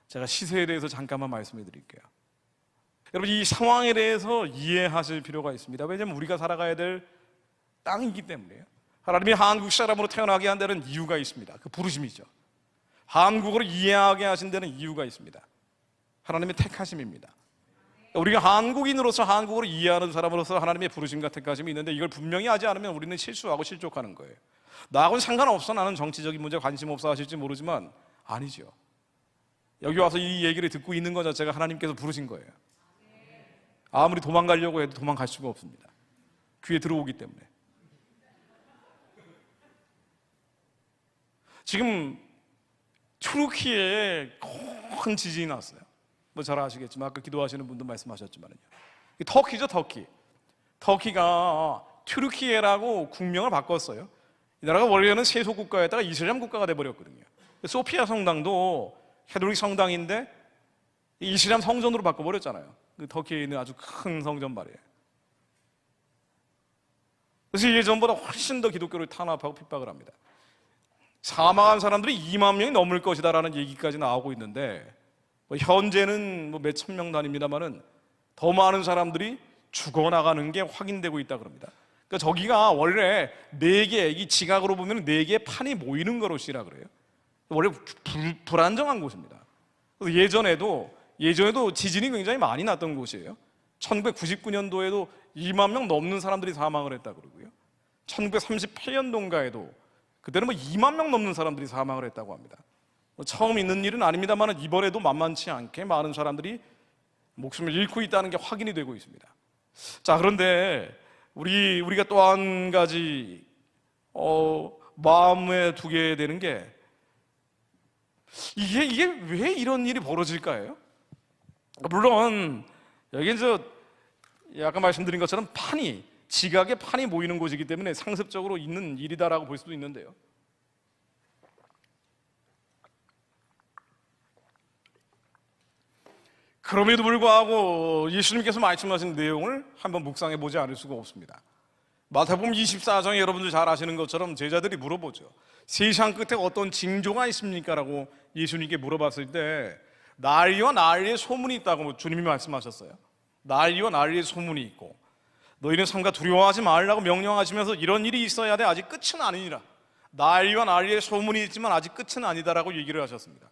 제가 시세에 대해서 잠깐만 말씀해 드릴게요. 여러분, 이 상황에 대해서 이해하실 필요가 있습니다. 왜냐하면 우리가 살아가야 될 땅이기 때문에요. 하나님이 한국 사람으로 태어나게 한 데는 이유가 있습니다. 그 부르심이죠. 한국어를 이해하게 하신 데는 이유가 있습니다. 하나님의 택하심입니다. 우리가 한국인으로서 한국어를 이해하는 사람으로서 하나님의 부르심과 택하심이 있는데, 이걸 분명히 하지 않으면 우리는 실수하고 실족하는 거예요. 나하고는 상관없어, 나는 정치적인 문제 관심 없어 하실지 모르지만 아니죠. 여기 와서 이 얘기를 듣고 있는 것 자체가 하나님께서 부르신 거예요. 아무리 도망가려고 해도 도망갈 수가 없습니다. 귀에 들어오기 때문에. 지금 튀르키예에 큰 지진이 났어요. 뭐 잘 아시겠지만 아까 기도하시는 분도 말씀하셨지만요. 터키죠, 터키. 터키가 튀르키예라고 국명을 바꿨어요. 이 나라가 원래는 세속 국가였다가 이슬람 국가가 돼버렸거든요. 소피아 성당도 캐톨릭 성당인데 이슬람 성전으로 바꿔버렸잖아요. 그 터키에 있는 아주 큰 성전 말이에요. 그래서 예전보다 훨씬 더 기독교를 탄압하고 핍박을 합니다. 사망한 사람들이 2만 명이 넘을 것이다라는 얘기까지 나오고 있는데, 현재는 몇천 명 단위입니다만은 더 많은 사람들이 죽어나가는 게 확인되고 있다 그럽니다. 그러니까 저기가 원래 4개, 이 지각으로 보면 4개의 판이 모이는 것이라 그래요. 원래 불안정한 곳입니다. 예전에도 지진이 굉장히 많이 났던 곳이에요. 1999년도에도 2만 명 넘는 사람들이 사망을 했다 그러고요. 1938년도인가에도 그때는 2만 명 넘는 사람들이 사망을 했다고 합니다. 처음 있는 일은 아닙니다만 이번에도 만만치 않게 많은 사람들이 목숨을 잃고 있다는 게 확인이 되고 있습니다. 자, 그런데 우리가 또 한 가지 마음에 두게 되는 게, 이게 왜 이런 일이 벌어질까요? 물론 여기 아까 말씀드린 것처럼 지각의 판이 모이는 곳이기 때문에 상습적으로 있는 일이다라고 볼 수도 있는데요. 그럼에도 불구하고 예수님께서 말씀하신 내용을 한번 묵상해 보지 않을 수가 없습니다. 마태복음 24장에 여러분들 잘 아시는 것처럼 제자들이 물어보죠. 세상 끝에 어떤 징조가 있습니까? 라고 예수님께 물어봤을 때 난리와 난리의 소문이 있다고 주님이 말씀하셨어요. 난리와 난리의 소문이 있고, 너희는 삼가 두려워하지 말라고 명령하시면서 이런 일이 있어야 돼, 아직 끝은 아니니라. 난리와 난리의 소문이 있지만 아직 끝은 아니다라고 얘기를 하셨습니다.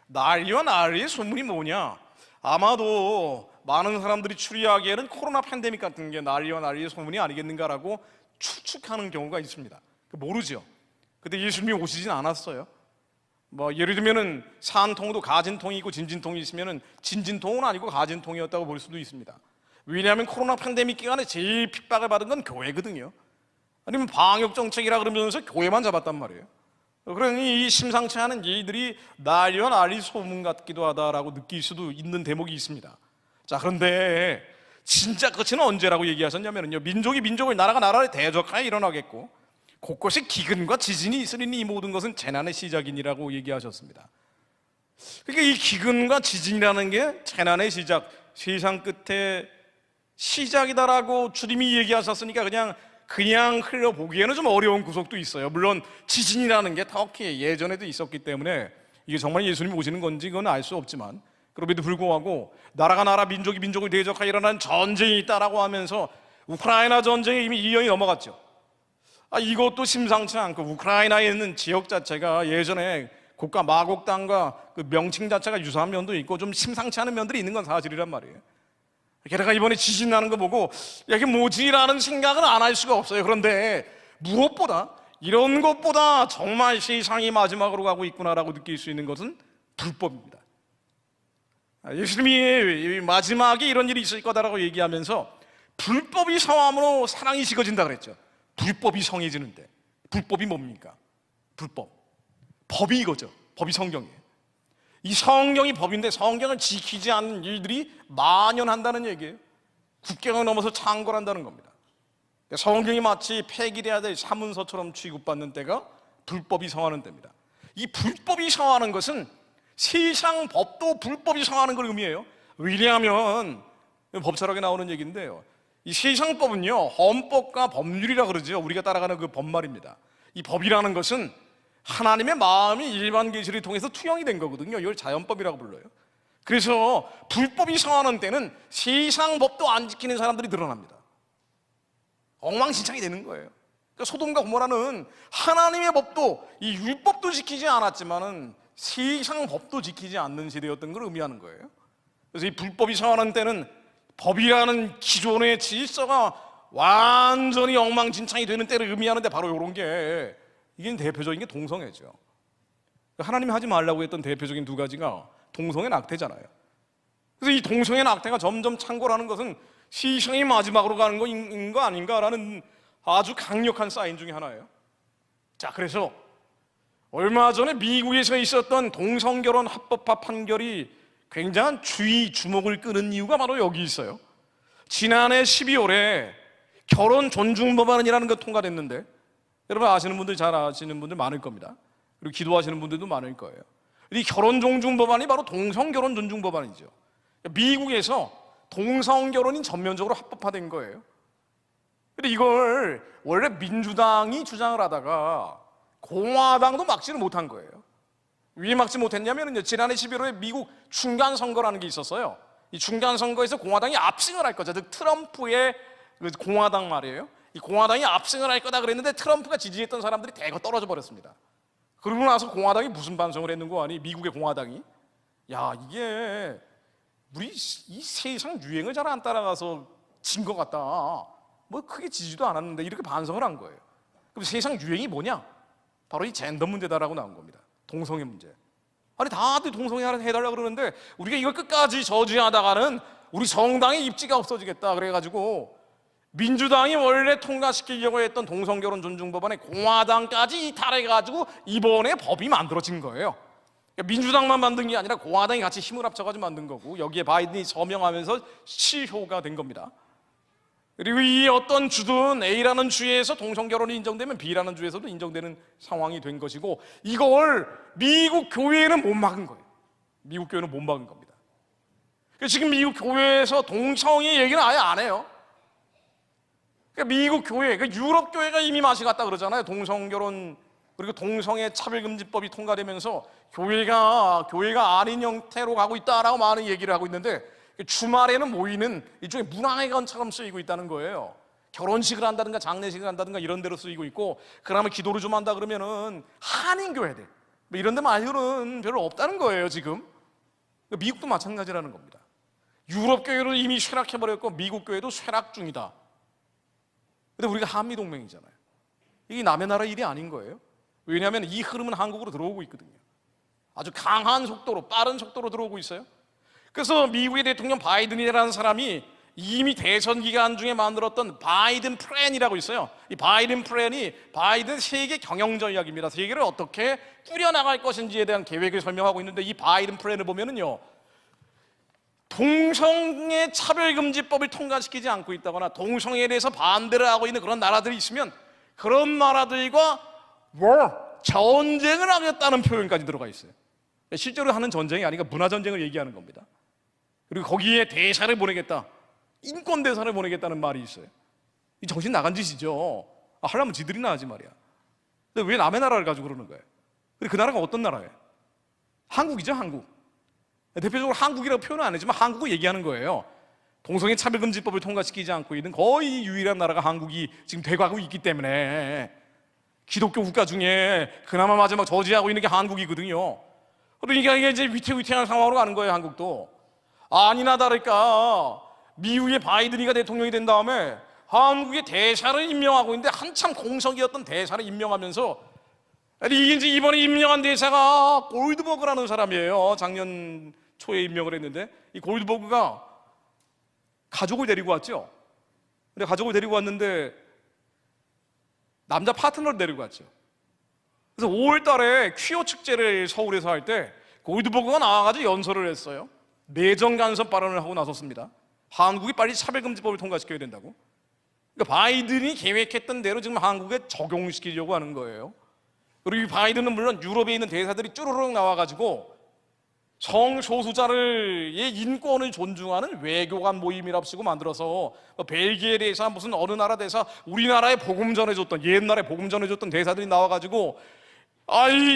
난리와 난리의 소문이 뭐냐? 아마도 많은 사람들이 추리하기에는 코로나 팬데믹 같은 게 난리와 난리의 소문이 아니겠는가라고 추측하는 경우가 있습니다. 모르죠. 근데 예수님이 오시진 않았어요. 예를 들면은 산통도 가진통이 있고 진진통이 있으면은 진진통은 아니고 가진통이었다고 볼 수도 있습니다. 왜냐하면 코로나 팬데믹 기간에 제일 핍박을 받은 건 교회거든요. 아니면 방역 정책이라 그러면서 교회만 잡았단 말이에요. 그러니 이 심상치 않은 일들이 난리와 난리 소문 같기도 하다라고 느낄 수도 있는 대목이 있습니다. 자, 그런데 진짜 끝은 언제라고 얘기하셨냐면요, 민족이 민족을, 나라가 나라를 대적하여 일어나겠고 곳곳에 기근과 지진이 있으리니 이 모든 것은 재난의 시작이니라고 얘기하셨습니다. 그러니까 이 기근과 지진이라는 게 재난의 시작, 세상 끝의 시작이다라고 주님이 얘기하셨으니까 그냥 흘려보기에는 좀 어려운 구석도 있어요. 물론 지진이라는 게 터키에 예전에도 있었기 때문에 이게 정말 예수님이 오시는 건지 그건 알 수 없지만, 그럼에도 불구하고 나라가 나라, 민족이 민족을 대적하여 일어나는 전쟁이 있다라고 하면서 우크라이나 전쟁에 이미 2년이 넘어갔죠. 이것도 심상치 않고, 우크라이나에 있는 지역 자체가 예전에 국가 마곡당과 그 명칭 자체가 유사한 면도 있고 좀 심상치 않은 면들이 있는 건 사실이란 말이에요. 게다가 이번에 지진 나는 거 보고 이게 뭐지라는 생각은 안 할 수가 없어요. 그런데 무엇보다, 이런 것보다 정말 세상이 마지막으로 가고 있구나라고 느낄 수 있는 것은 불법입니다. 예수님이 마지막에 이런 일이 있을 거다라고 얘기하면서 불법이 성함으로 사랑이 식어진다 그랬죠. 불법이 성해지는데 불법이 뭡니까? 불법, 법이 이거죠. 법이 성경이에요. 이 성경이 법인데 성경을 지키지 않는 일들이 만연한다는 얘기예요. 국경을 넘어서 창궐한다는 겁니다. 성경이 마치 폐기돼야 될 사문서처럼 취급받는 때가 불법이 성하는 때입니다. 이 불법이 성하는 것은 세상 법도 불법이 성하는 걸 의미해요. 왜냐하면 법철학에 나오는 얘기인데요, 이 세상법은요, 헌법과 법률이라 그러죠. 우리가 따라가는 그 법말입니다. 이 법이라는 것은 하나님의 마음이 일반 계시를 통해서 투영이 된 거거든요. 이걸 자연법이라고 불러요. 그래서 불법이 성하는 때는 세상 법도 안 지키는 사람들이 드러납니다. 엉망진창이 되는 거예요. 그러니까 소돔과 고모라는 하나님의 법도, 이 율법도 지키지 않았지만은 세상 법도 지키지 않는 시대였던 걸 의미하는 거예요. 그래서 이 불법이 성하는 때는 법이라는 기존의 질서가 완전히 엉망진창이 되는 때를 의미하는데, 바로 이런 게, 이게 대표적인 게 동성애죠. 하나님이 하지 말라고 했던 대표적인 두 가지가 동성애 낙태잖아요. 그래서 이 동성애 낙태가 점점 창궐하는 것은 세상이 마지막으로 가는 거인 거 아닌가라는 아주 강력한 사인 중에 하나예요. 자, 그래서 얼마 전에 미국에서 있었던 동성결혼 합법화 판결이 굉장한 주목을 끄는 이유가 바로 여기 있어요. 지난해 12월에 결혼 존중 법안이라는 거 통과됐는데, 여러분 아시는 분들, 잘 아시는 분들 많을 겁니다. 그리고 기도하시는 분들도 많을 거예요. 이 결혼 존중 법안이 바로 동성결혼 존중 법안이죠. 미국에서 동성결혼이 전면적으로 합법화된 거예요. 근데 이걸 원래 민주당이 주장을 하다가 공화당도 막지를 못한 거예요. 왜 막지 못했냐면요, 지난해 11월에 미국 중간선거라는 게 있었어요. 이 중간선거에서 공화당이 압승을 할 거죠. 즉 트럼프의 공화당 말이에요. 이 공화당이 압승을 할 거다 그랬는데 트럼프가 지지했던 사람들이 대거 떨어져 버렸습니다. 그러고 나서 공화당이 무슨 반성을 했는 거 아니? 미국의 공화당이, 야, 이게 우리 이 세상 유행을 잘 안 따라가서 진 것 같다, 뭐 크게 지지도 않았는데, 이렇게 반성을 한 거예요. 그럼 세상 유행이 뭐냐? 바로 이 젠더 문제다라고 나온 겁니다. 동성애 문제. 아니 다들 동성애 해달라고 그러는데 우리가 이걸 끝까지 저지하다가는 우리 정당의 입지가 없어지겠다 그래가지고 민주당이 원래 통과시키려고 했던 동성결혼 존중 법안에 공화당까지 이탈해가지고 이번에 법이 만들어진 거예요. 그러니까 민주당만 만든 게 아니라 공화당이 같이 힘을 합쳐가지고 만든 거고, 여기에 바이든이 서명하면서 실효가 된 겁니다. 그리고 이 어떤 주든 A라는 주에서 동성결혼이 인정되면 B라는 주에서도 인정되는 상황이 된 것이고, 이걸 미국 교회는 못 막은 거예요. 미국 교회는 못 막은 겁니다. 지금 미국 교회에서 동성애 얘기는 아예 안 해요. 그러니까 미국 교회, 유럽 교회가 이미 맛이 갔다 그러잖아요. 동성결혼 그리고 동성애 차별금지법이 통과되면서 교회가 아닌 형태로 가고 있다라고 많은 얘기를 하고 있는데, 주말에는 모이는 일종의 문화회관처럼 쓰이고 있다는 거예요. 결혼식을 한다든가 장례식을 한다든가 이런 데로 쓰이고 있고, 그러면 기도를 좀 한다 그러면은 한인교회들 뭐 이런 데 말고는 별로 없다는 거예요 지금. 미국도 마찬가지라는 겁니다. 유럽 교회는 이미 쇠락해버렸고 미국 교회도 쇠락 중이다. 근데 우리가 한미동맹이잖아요. 이게 남의 나라 일이 아닌 거예요. 왜냐하면 이 흐름은 한국으로 들어오고 있거든요. 아주 강한 속도로, 빠른 속도로 들어오고 있어요. 그래서 미국의 대통령 바이든이라는 사람이 이미 대선 기간 중에 만들었던 바이든 플랜이라고 있어요. 이 바이든 플랜이 바이든 세계 경영 전략입니다. 세계를 어떻게 꾸려나갈 것인지에 대한 계획을 설명하고 있는데, 이 바이든 플랜을 보면은요, 동성애 차별금지법을 통과시키지 않고 있다거나 동성애에 대해서 반대를 하고 있는 그런 나라들이 있으면 그런 나라들과 전쟁을 하겠다는 표현까지 들어가 있어요. 실제로 하는 전쟁이 아니라 문화전쟁을 얘기하는 겁니다. 그리고 거기에 대사를 보내겠다, 인권 대사를 보내겠다는 말이 있어요. 이 정신 나간 짓이죠. 하려면 지들이나 하지 말이야. 근데 왜 남의 나라를 가지고 그러는 거예요? 그리고 그 나라가 어떤 나라예요? 한국이죠, 한국. 대표적으로 한국이라고 표현은 안 했지만 한국을 얘기하는 거예요. 동성애 차별금지법을 통과시키지 않고 있는 거의 유일한 나라가 한국이 지금 돼가고 있기 때문에, 기독교 국가 중에 그나마 마지막 저지하고 있는 게 한국이거든요. 그러니까 이게 이제 위태위태한 상황으로 가는 거예요, 한국도. 아니나 다를까 미국의 바이든이가 대통령이 된 다음에 한국의 대사를 임명하고 있는데, 한참 공석이었던 대사를 임명하면서, 이게 이제 이번에 임명한 대사가 골드버그라는 사람이에요. 작년 초에 임명을 했는데, 이 골드버그가 가족을 데리고 왔죠. 근데 가족을 데리고 왔는데 남자 파트너를 데리고 왔죠. 그래서 5월 달에 퀴어 축제를 서울에서 할 때 골드버그가 나와가지고 연설을 했어요. 내정 간섭 발언을 하고 나섰습니다. 한국이 빨리 차별금지법을 통과시켜야 된다고. 그러니까 바이든이 계획했던 대로 지금 한국에 적용시키려고 하는 거예요. 그리고 바이든은 물론 유럽에 있는 대사들이 쭈루룩 나와가지고 성소수자의 인권을 존중하는 외교관 모임이랍시고 만들어서, 벨기에 대사, 무슨 어느 나라 대사, 우리나라에 복음 전해줬던, 옛날에 복음 전해줬던 대사들이 나와가지고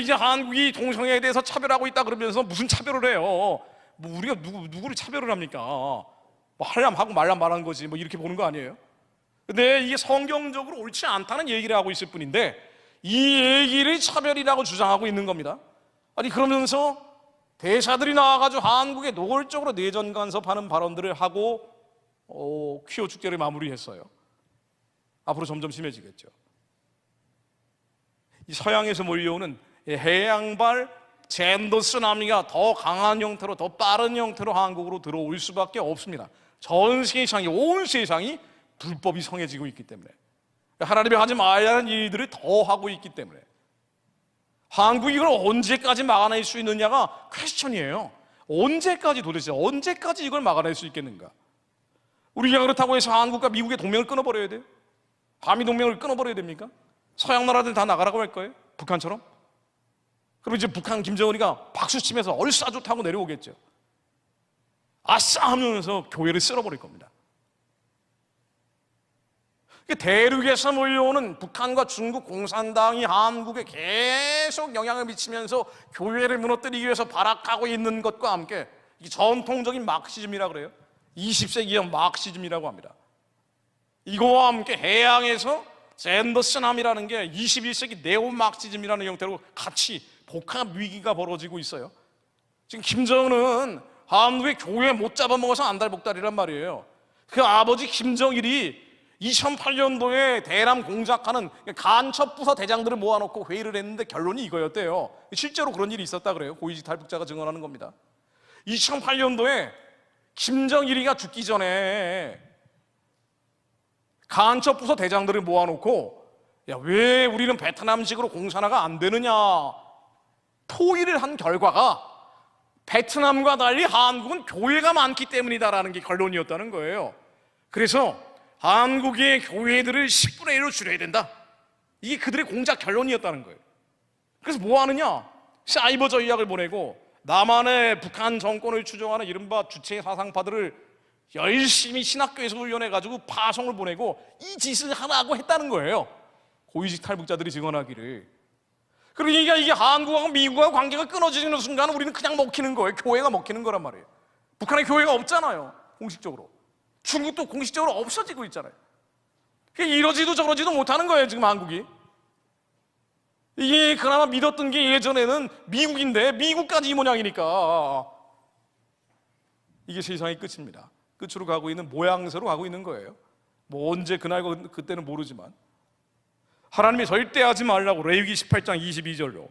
이제 한국이 동성애에 대해서 차별하고 있다 그러면서 무슨 차별을 해요? 뭐 우리가 누구를 차별을 합니까? 뭐 하려면 하고 말라면 말한 거지, 뭐 이렇게 보는 거 아니에요? 근데 이게 성경적으로 옳지 않다는 얘기를 하고 있을 뿐인데 이 얘기를 차별이라고 주장하고 있는 겁니다. 아니 그러면서 대사들이 나와가지고 한국에 노골적으로 내전 간섭하는 발언들을 하고 퀴어 축제를 마무리했어요. 앞으로 점점 심해지겠죠. 이 서양에서 몰려오는 해양발 젠더 쓰나미가 더 강한 형태로, 더 빠른 형태로 한국으로 들어올 수밖에 없습니다. 전 세상이, 온 세상이 불법이 성해지고 있기 때문에, 하나님이 하지 말아야 하는 일들을 더 하고 있기 때문에 한국이 이걸 언제까지 막아낼 수 있느냐가 퀘스천이에요. 언제까지, 도대체 언제까지 이걸 막아낼 수 있겠는가? 우리가 그렇다고 해서 한국과 미국의 동맹을 끊어버려야 돼요? 한미 동맹을 끊어버려야 됩니까? 서양 나라들 다 나가라고 할 거예요? 북한처럼? 그럼 이제 북한 김정은이가 박수치면서 얼싸 좋다고 내려오겠죠. 아싸 하면서 교회를 쓸어버릴 겁니다. 대륙에서 몰려오는 북한과 중국 공산당이 한국에 계속 영향을 미치면서 교회를 무너뜨리기 위해서 발악하고 있는 것과 함께 이 전통적인 마크시즘이라고 그래요. 20세기형 마크시즘이라고 합니다. 이거와 함께 해양에서 젠더 쓰나미라는 게 21세기 네오 마크시즘이라는 형태로 같이 복합 위기가 벌어지고 있어요. 지금 김정은은 한국의 교회 못 잡아먹어서 안달복달이란 말이에요. 그 아버지 김정일이 2008년도에 대남 공작하는 간첩부서 대장들을 모아놓고 회의를 했는데 결론이 이거였대요. 실제로 그런 일이 있었다 그래요. 고위직 탈북자가 증언하는 겁니다. 2008년도에 김정일이가 죽기 전에 간첩부서 대장들을 모아놓고 왜 우리는 베트남식으로 공산화가 안 되느냐 토의를 한 결과가 베트남과 달리 한국은 교회가 많기 때문이다라는 게 결론이었다는 거예요. 그래서 한국의 교회들을 10분의 1로 줄여야 된다. 이게 그들의 공작 결론이었다는 거예요. 그래서 뭐 하느냐? 사이버 전략을 보내고 남한의 북한 정권을 추종하는 이른바 주체 사상파들을 열심히 신학교에서 훈련해가지고 파송을 보내고 이 짓을 하라고 했다는 거예요. 고위직 탈북자들이 증언하기를. 그러니까 이게 한국하고 미국하고 관계가 끊어지는 순간 우리는 그냥 먹히는 거예요. 교회가 먹히는 거란 말이에요. 북한에 교회가 없잖아요. 공식적으로. 중국도 공식적으로 없어지고 있잖아요. 이러지도 저러지도 못하는 거예요 지금 한국이. 이게 그나마 믿었던 게 예전에는 미국인데 미국까지 이 모양이니까 이게 세상의 끝입니다. 끝으로 가고 있는 모양새로 가고 있는 거예요. 뭐 언제 그날 그때는 모르지만 하나님이 절대 하지 말라고 레위기 18장 22절로.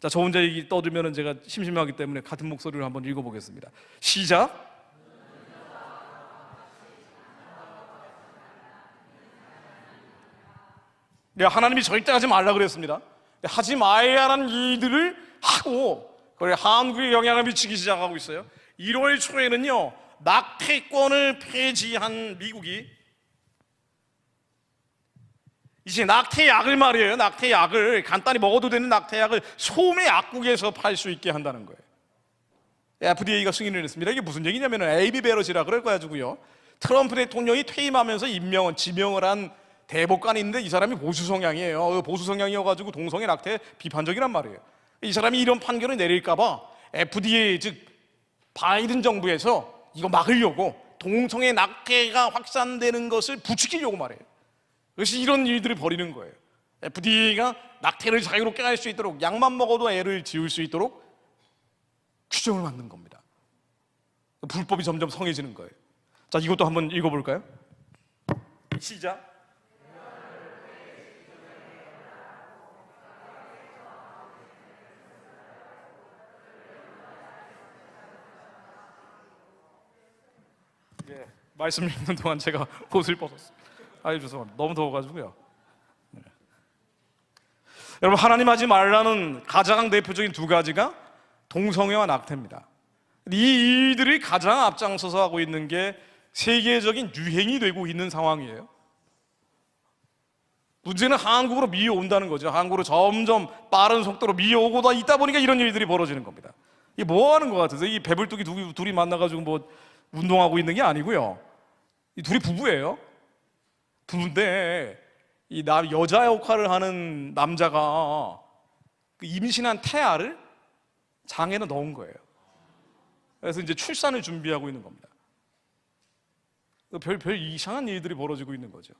자, 저 혼자 얘기 떠들면 제가 심심하기 때문에 같은 목소리로 한번 읽어보겠습니다. 시작. 네, 하나님이 절대 하지 말라 그랬습니다. 하지 마야 하는 일들을 하고 그래 한국에 영향을 미치기 시작하고 있어요. 1월 초에는요 낙태권을 폐지한 미국이 이제 낙태약을 말이에요. 낙태약을 간단히 먹어도 되는 낙태약을 소매 약국에서 팔 수 있게 한다는 거예요. FDA가 승인을 했습니다. 이게 무슨 얘기냐면 AB 베러시라 그럴 거가지고요. 트럼프 대통령이 퇴임하면서 지명을 한 대법관이 있는데 이 사람이 보수 성향이에요. 보수 성향이어가지고 동성애 낙태 비판적이란 말이에요. 이 사람이 이런 판결을 내릴까봐 FDA 즉 바이든 정부에서 이거 막으려고 동성애 낙태가 확산되는 것을 부추기려고 말해요. 그래서 이런 일들을 벌이는 거예요. FDA가 낙태를 자유롭게 할 수 있도록 약만 먹어도 애를 지울 수 있도록 규정을 만든 겁니다. 불법이 점점 성해지는 거예요. 자, 이것도 한번 읽어볼까요? 시작. 예, 말씀 읽는 동안 제가 옷을 벗었어요. 아유 죄송합니다. 너무 더워가지고요. 네. 여러분 하나님 하지 말라는 가장 대표적인 두 가지가 동성애와 낙태입니다. 이 일들이 가장 앞장서서 하고 있는 게 세계적인 유행이 되고 있는 상황이에요. 문제는 한국으로 미어온다는 거죠. 한국으로 점점 빠른 속도로 미어오고 있다 보니까 이런 일들이 벌어지는 겁니다. 이게 뭐 하는 것 같으세요? 이 배불뚝이 둘이 만나가지고 뭐 운동하고 있는 게 아니고요. 이 둘이 부부예요. 부부인데 이 여자 역할을 하는 남자가 그 임신한 태아를 장에는 넣은 거예요. 그래서 이제 출산을 준비하고 있는 겁니다. 별 이상한 일들이 벌어지고 있는 거죠.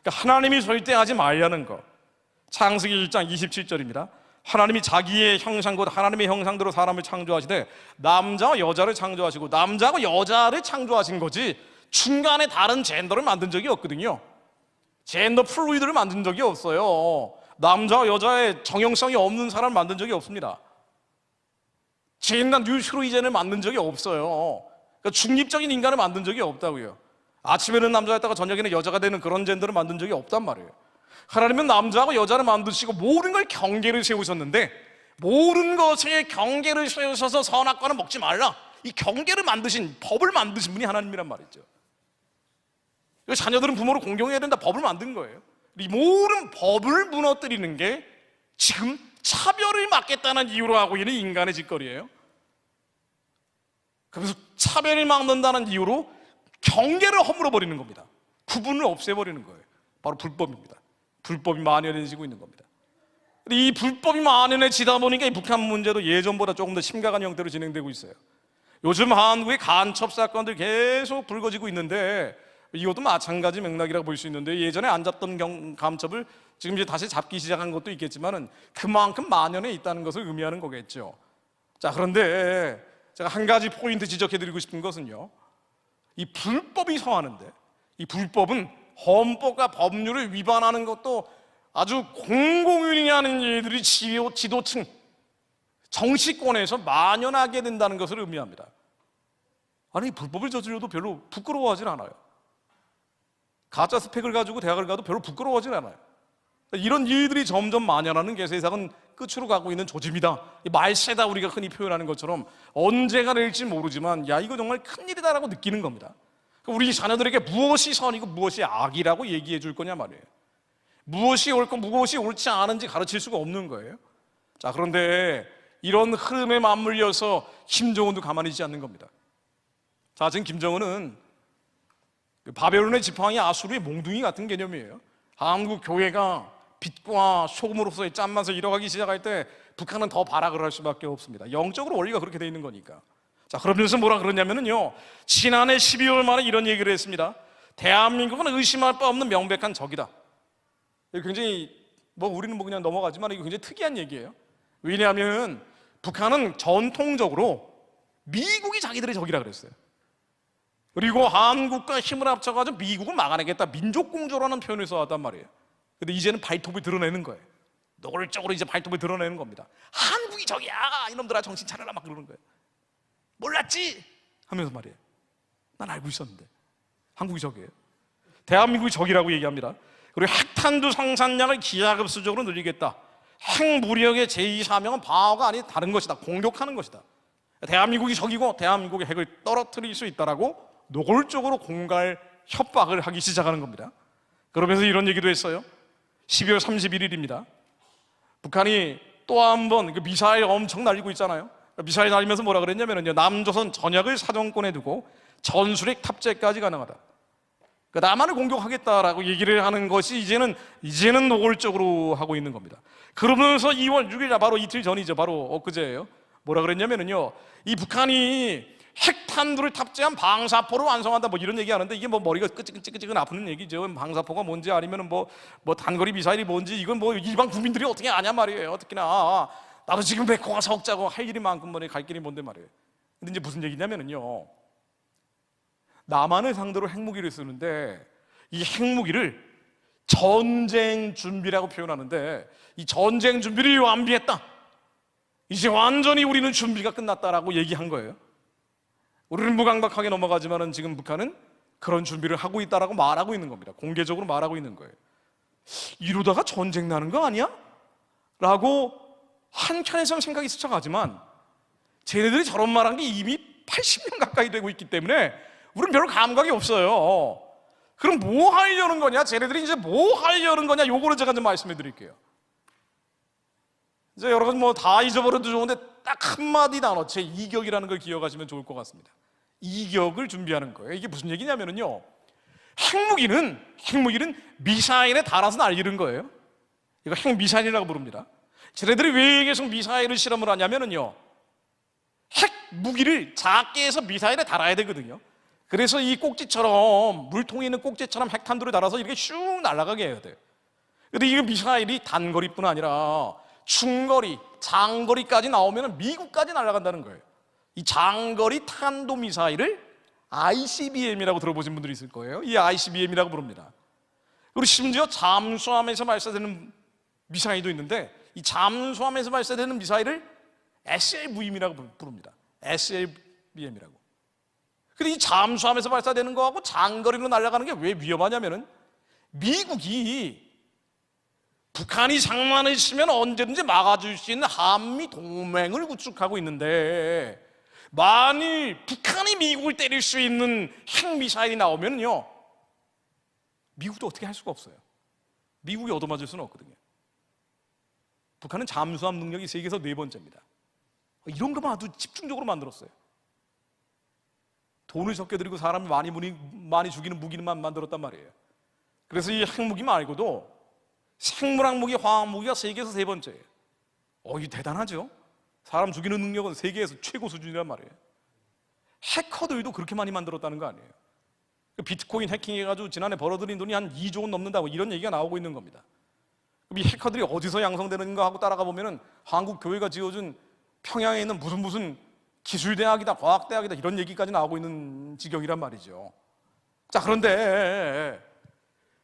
그러니까 하나님이 절대 하지 말라는 거. 창세기 1장 27절입니다. 하나님이 자기의 형상 곧 하나님의 형상대로 사람을 창조하시되 남자와 여자를 창조하시고 남자와 여자를 창조하신 거지 중간에 다른 젠더를 만든 적이 없거든요. 젠더 플루이드를 만든 적이 없어요. 남자와 여자의 정형성이 없는 사람을 만든 적이 없습니다. 젠더 뉴트로이젠을 만든 적이 없어요. 그러니까 중립적인 인간을 만든 적이 없다고요. 아침에는 남자였다가 저녁에는 여자가 되는 그런 젠더를 만든 적이 없단 말이에요. 하나님은 남자하고 여자를 만드시고 모든 걸 경계를 세우셨는데 모든 것에 경계를 세우셔서 선악과는 먹지 말라, 이 경계를 만드신, 법을 만드신 분이 하나님이란 말이죠. 자녀들은 부모를 공경해야 된다, 법을 만든 거예요. 이 모든 법을 무너뜨리는 게 지금 차별을 막겠다는 이유로 하고 있는 인간의 짓거리예요. 그래서 차별을 막는다는 이유로 경계를 허물어버리는 겁니다. 구분을 없애버리는 거예요. 바로 불법입니다. 불법이 만연해지고 있는 겁니다. 이 불법이 만연해지다 보니까 이 북한 문제도 예전보다 조금 더 심각한 형태로 진행되고 있어요. 요즘 한국의 간첩 사건들 계속 불거지고 있는데 이것도 마찬가지 맥락이라고 볼 수 있는데, 예전에 안 잡던 간첩을 지금 이제 다시 잡기 시작한 것도 있겠지만은 그만큼 만연해 있다는 것을 의미하는 거겠죠. 자, 그런데 제가 한 가지 포인트 지적해드리고 싶은 것은요, 이 불법이 성하는데 이 불법은 헌법과 법률을 위반하는 것도 아주 공공연히 일들이 지도층, 정치권에서 만연하게 된다는 것을 의미합니다. 아니, 불법을 저질러도 별로 부끄러워하진 않아요. 가짜 스펙을 가지고 대학을 가도 별로 부끄러워하진 않아요. 이런 일들이 점점 만연하는 게 세상은 끝으로 가고 있는 조짐이다, 말세다, 우리가 흔히 표현하는 것처럼 언제가 될지 모르지만 야, 이거 정말 큰일이다라고 느끼는 겁니다. 우리 자녀들에게 무엇이 선이고 무엇이 악이라고 얘기해 줄 거냐 말이에요. 무엇이 옳고 무엇이 옳지 않은지 가르칠 수가 없는 거예요. 자, 그런데 이런 흐름에 맞물려서 김정은도 가만히 있지 않는 겁니다. 자, 지금 김정은은 바벨론의 지팡이 아수르의 몽둥이 같은 개념이에요. 한국 교회가 빛과 소금으로서의 짠맛을 잃어가기 시작할 때 북한은 더 발악을 할 수밖에 없습니다. 영적으로 원리가 그렇게 돼 있는 거니까. 자, 그러면서 뭐라 그러냐면요, 지난해 12월 말에 이런 얘기를 했습니다. 대한민국은 의심할 바 없는 명백한 적이다. 굉장히 우리는 그냥 넘어가지만 이거 굉장히 특이한 얘기예요. 왜냐하면 북한은 전통적으로 미국이 자기들의 적이라 그랬어요. 그리고 한국과 힘을 합쳐가지고 미국을 막아내겠다, 민족공조라는 표현을 써왔단 말이에요. 근데 이제는 발톱을 드러내는 거예요. 노골적으로 이제 발톱을 드러내는 겁니다. 한국이 적이야, 이놈들아 정신 차려라, 막 그러는 거예요. 몰랐지? 하면서 말이에요. 난 알고 있었는데. 한국이 적이에요. 대한민국이 적이라고 얘기합니다. 그리고 핵탄두 생산량을 기하급수적으로 늘리겠다. 핵무력의 제2사명은 방어가 아닌 다른 것이다, 공격하는 것이다. 대한민국이 적이고 대한민국의 핵을 떨어뜨릴 수 있다라고 노골적으로 공갈 협박을 하기 시작하는 겁니다. 그러면서 이런 얘기도 했어요. 12월 31일입니다. 북한이 또 한 번 미사일 엄청 날리고 있잖아요. 미사일 날리면서 뭐라 그랬냐면요, 남조선 전역을 사정권에 두고 전술핵 탑재까지 가능하다. 남한을 공격하겠다라고 얘기를 하는 것이 이제는 노골적으로 하고 있는 겁니다. 그러면서 2월 6일, 바로 이틀 전이죠. 바로 엊그제예요. 뭐라 그랬냐면요, 이 북한이 핵탄두를 탑재한 방사포를 완성한다, 이런 얘기 하는데 이게 머리가 끄ጭ끈 아프는 얘기죠. 방사포가 뭔지 아니면 단거리 미사일이 뭔지 이건 일반 국민들이 어떻게 아냐 말이에요. 특히나 나도 지금 백호가 석자고 할 일이 많고 갈 길이 뭔데 말이에요. 근데 이제 무슨 얘기냐면요, 남한을 상대로 핵무기를 쓰는데 이 핵무기를 전쟁 준비라고 표현하는데, 이 전쟁 준비를 완비했다, 이제 완전히 우리는 준비가 끝났다라고 얘기한 거예요. 우리는 무감각하게 넘어가지만은 지금 북한은 그런 준비를 하고 있다라고 말하고 있는 겁니다. 공개적으로 말하고 있는 거예요. 이러다가 전쟁 나는 거 아니야? 라고 한켠에서는 생각이 스쳐가지만 쟤네들이 저런 말한 게 이미 80년 가까이 되고 있기 때문에 우리는 별로 감각이 없어요. 그럼 뭐 하려는 거냐? 쟤네들이 이제 뭐 하려는 거냐? 요거를 제가 좀 말씀해 드릴게요. 이제 여러 가지 다 잊어버려도 좋은데 딱 한마디 단어, 제 이격이라는 걸 기억하시면 좋을 것 같습니다. 이격을 준비하는 거예요. 이게 무슨 얘기냐면요, 핵무기는 미사일에 달아서 날리는 거예요. 이거 핵미사일이라고 부릅니다. 쟤네들이 왜 계속 미사일을 실험을 하냐면은요, 핵 무기를 작게 해서 미사일에 달아야 되거든요. 그래서 이 꼭지처럼, 물통에 있는 꼭지처럼 핵탄두를 달아서 이렇게 슉 날아가게 해야 돼요. 근데 이 미사일이 단거리뿐 아니라 중거리, 장거리까지 나오면 미국까지 날아간다는 거예요. 이 장거리 탄도 미사일을 ICBM이라고 들어보신 분들이 있을 거예요. 이 ICBM이라고 부릅니다. 그리고 심지어 잠수함에서 발사되는 미사일도 있는데, 이 잠수함에서 발사되는 미사일을 SLBM이라고 부릅니다. SLBM이라고. 근데 이 잠수함에서 발사되는 거하고 장거리로 날아가는 게 왜 위험하냐면은, 미국이 북한이 장난을 치면 언제든지 막아줄 수 있는 한미 동맹을 구축하고 있는데, 만일 북한이 미국을 때릴 수 있는 핵미사일이 나오면요, 미국도 어떻게 할 수가 없어요. 미국이 얻어맞을 수는 없거든요. 북한은 잠수함 능력이 세계에서 4번째입니다. 이런 것만 아주 집중적으로 만들었어요. 돈을 적게 들이고 사람을 많이 죽이는 무기만 만들었단 말이에요. 그래서 이 핵무기 말고도 생물학 무기, 화학 무기가 세계에서 3번째예요. 이게 대단하죠? 사람 죽이는 능력은 세계에서 최고 수준이란 말이에요. 해커들도 그렇게 많이 만들었다는 거 아니에요. 비트코인 해킹해가지고 지난해 벌어들인 돈이 한 2조 원 넘는다고 이런 얘기가 나오고 있는 겁니다. 이 해커들이 어디서 양성되는가 하고 따라가 보면은 한국 교회가 지어준 평양에 있는 무슨 기술대학이다, 과학대학이다, 이런 얘기까지 나오고 있는 지경이란 말이죠. 자, 그런데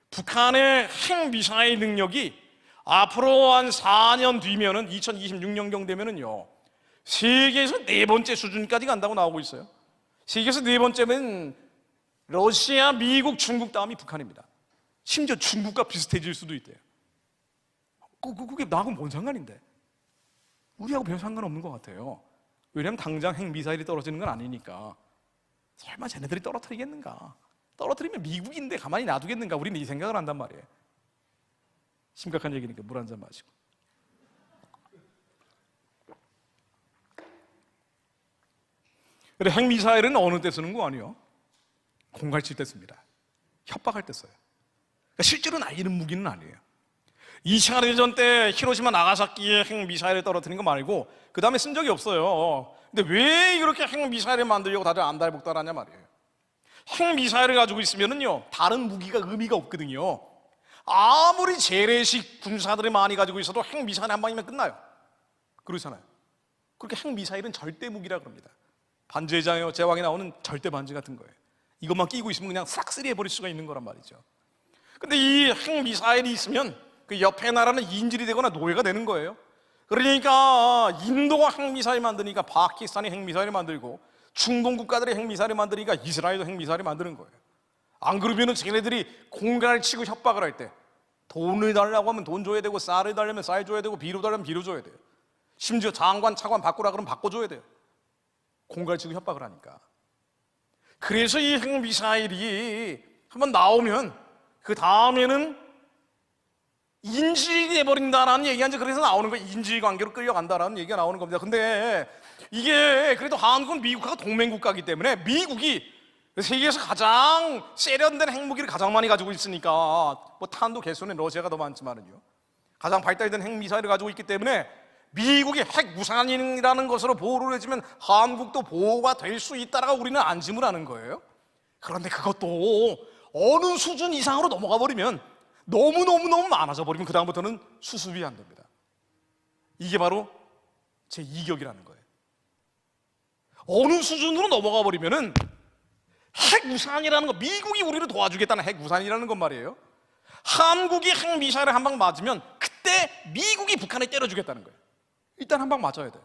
북한의 핵미사일 능력이 앞으로 한 4년 뒤면은 2026년경 되면은요, 세계에서 4번째 수준까지 간다고 나오고 있어요. 세계에서 4번째면 러시아, 미국, 중국 다음이 북한입니다. 심지어 중국과 비슷해질 수도 있대요. 그게 나하고 뭔 상관인데? 우리하고 별 상관없는 것 같아요. 왜냐하면 당장 핵미사일이 떨어지는 건 아니니까. 설마 쟤네들이 떨어뜨리겠는가? 떨어뜨리면 미국인데 가만히 놔두겠는가? 우리는 이 생각을 한단 말이에요. 심각한 얘기니까 물 한 잔 마시고. 근데 핵미사일은 어느 때 쓰는 거 아니에요? 공갈칠 때 씁니다. 협박할 때 써요. 그러니까 실제로 날리는 무기는 아니에요. 2차 대전 때 히로시마 나가사키에 핵미사일을 떨어뜨린 거 말고 그 다음에 쓴 적이 없어요. 근데 왜 이렇게 핵미사일을 만들려고 다들 안달복달하냐 말이에요. 핵미사일을 가지고 있으면은요, 다른 무기가 의미가 없거든요. 아무리 재래식 군사들이 많이 가지고 있어도 핵미사일 한 방이면 끝나요. 그렇잖아요. 그렇게 핵미사일은 절대 무기라 그럽니다. 반지의 제왕에 나오는 절대 반지 같은 거예요. 이것만 끼고 있으면 그냥 싹쓸이 해버릴 수가 있는 거란 말이죠. 근데 이 핵미사일이 있으면 그 옆에 나라는 인질이 되거나 노예가 되는 거예요. 그러니까 인도가 핵미사일 만드니까 파키스탄이 핵미사일 만들고, 중동 국가들이 핵미사일 만드니까 이스라엘도 핵미사일 만드는 거예요. 안 그러면은 쟤네들이 공갈을 치고 협박을 할 때 돈을 달라고 하면 돈 줘야 되고, 쌀을 달려면 쌀 줘야 되고, 비료 달려면 비료 줘야 돼요. 심지어 장관, 차관 바꾸라 그러면 바꿔줘야 돼요. 공갈 치고 협박을 하니까. 그래서 이 핵미사일이 한번 나오면 그 다음에는 인질이 돼버린다라는 얘기가 이제 그래서 나오는 거예요. 인질관계로 끌려간다라는 얘기가 나오는 겁니다. 근데 이게 그래도 한국은 미국하고 동맹국가이기 때문에 미국이 세계에서 가장 세련된 핵무기를 가장 많이 가지고 있으니까, 뭐 탄도 개수는 러시아가 더 많지만은요, 가장 발달된 핵미사일을 가지고 있기 때문에 미국이 핵무산이라는 것으로 보호를 해주면 한국도 보호가 될 수 있다라고 우리는 안심을 하는 거예요. 그런데 그것도 어느 수준 이상으로 넘어가 버리면, 너무 많아져 버리면 그 다음부터는 수습이 안 됩니다. 이게 바로 제 이격이라는 거예요. 어느 수준으로 넘어가 버리면은 핵무산이라는 거, 미국이 우리를 도와주겠다는 핵무산이라는 건 말이에요. 한국이 핵미사일을 한 방 맞으면 그때 미국이 북한에 때려주겠다는 거예요. 일단 한 방 맞아야 돼요.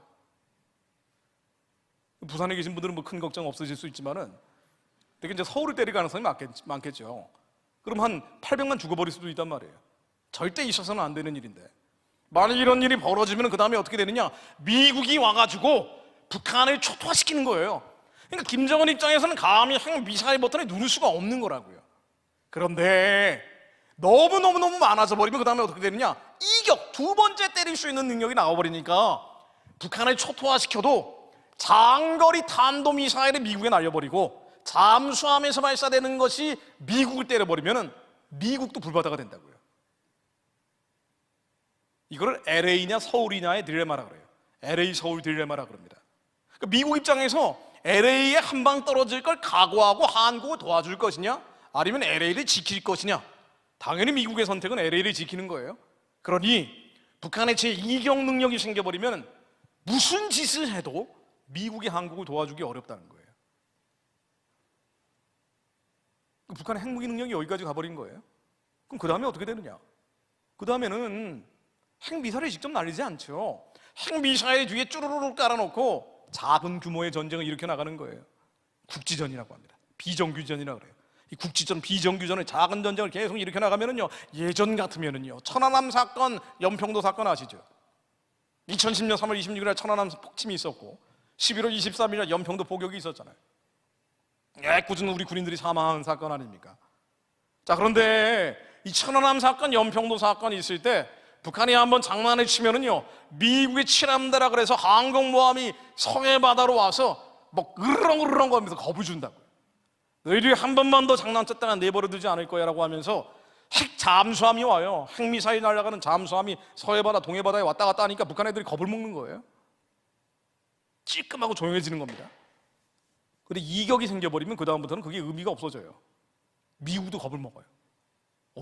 부산에 계신 분들은 뭐 큰 걱정 없으실 수 있지만은 되게 이제 서울을 때릴 가능성이 많겠죠. 그럼 한 800만 죽어버릴 수도 있단 말이에요. 절대 있어서는 안 되는 일인데, 만약 이런 일이 벌어지면 그 다음에 어떻게 되느냐, 미국이 와가지고 북한을 초토화시키는 거예요. 그러니까 김정은 입장에서는 감히 핵미사일 버튼을 누를 수가 없는 거라고요. 그런데 너무 많아져 버리면 그 다음에 어떻게 되느냐, 이격, 2번째 때릴 수 있는 능력이 나와버리니까 북한을 초토화시켜도 장거리 탄도미사일을 미국에 날려버리고, 잠수함에서 발사되는 것이 미국을 때려버리면 미국도 불바다가 된다고요. 이거를 LA냐 서울이냐의 딜레마라 그래요. LA 서울 딜레마라 그럽니다. 그러니까 미국 입장에서 LA에 한 방 떨어질 걸 각오하고 한국을 도와줄 것이냐, 아니면 LA를 지킬 것이냐. 당연히 미국의 선택은 LA를 지키는 거예요. 그러니 북한의 제2경 능력이 생겨버리면 무슨 짓을 해도 미국이 한국을 도와주기 어렵다는 거예요. 북한의 핵무기 능력이 여기까지 가버린 거예요. 그럼 그 다음에 어떻게 되느냐? 그 다음에는 핵미사일을 직접 날리지 않죠. 핵미사일 뒤에 쭈루루룩 깔아놓고 작은 규모의 전쟁을 일으켜 나가는 거예요. 국지전이라고 합니다. 비정규전이라고 그래요. 이 국지전, 비정규전을 작은 전쟁을 계속 일으켜 나가면은요, 예전 같으면은요, 천안함 사건, 연평도 사건 아시죠? 2010년 3월 26일 천안함 폭침이 있었고 11월 23일 연평도 포격이 있었잖아요. 꾸준 우리 군인들이 사망한 사건 아닙니까? 자, 그런데 이 천안함 사건, 연평도 사건이 있을 때 북한이 한번 장난을 치면은요, 미국의 칠함대라 그래서 항공모함이 서해 바다로 와서 뭐 으르렁으르렁 거리면서 겁을 준다고요. 너희들이 한 번만 더 장난쳤다가 내버려두지 않을 거야 라고 하면서 핵 잠수함이 와요. 핵미사일 날아가는 잠수함이 서해바다, 동해바다에 왔다 갔다 하니까 북한 애들이 겁을 먹는 거예요. 찌끔하고 조용해지는 겁니다. 근데 이격이 생겨버리면 그 다음부터는 그게 의미가 없어져요. 미국도 겁을 먹어요.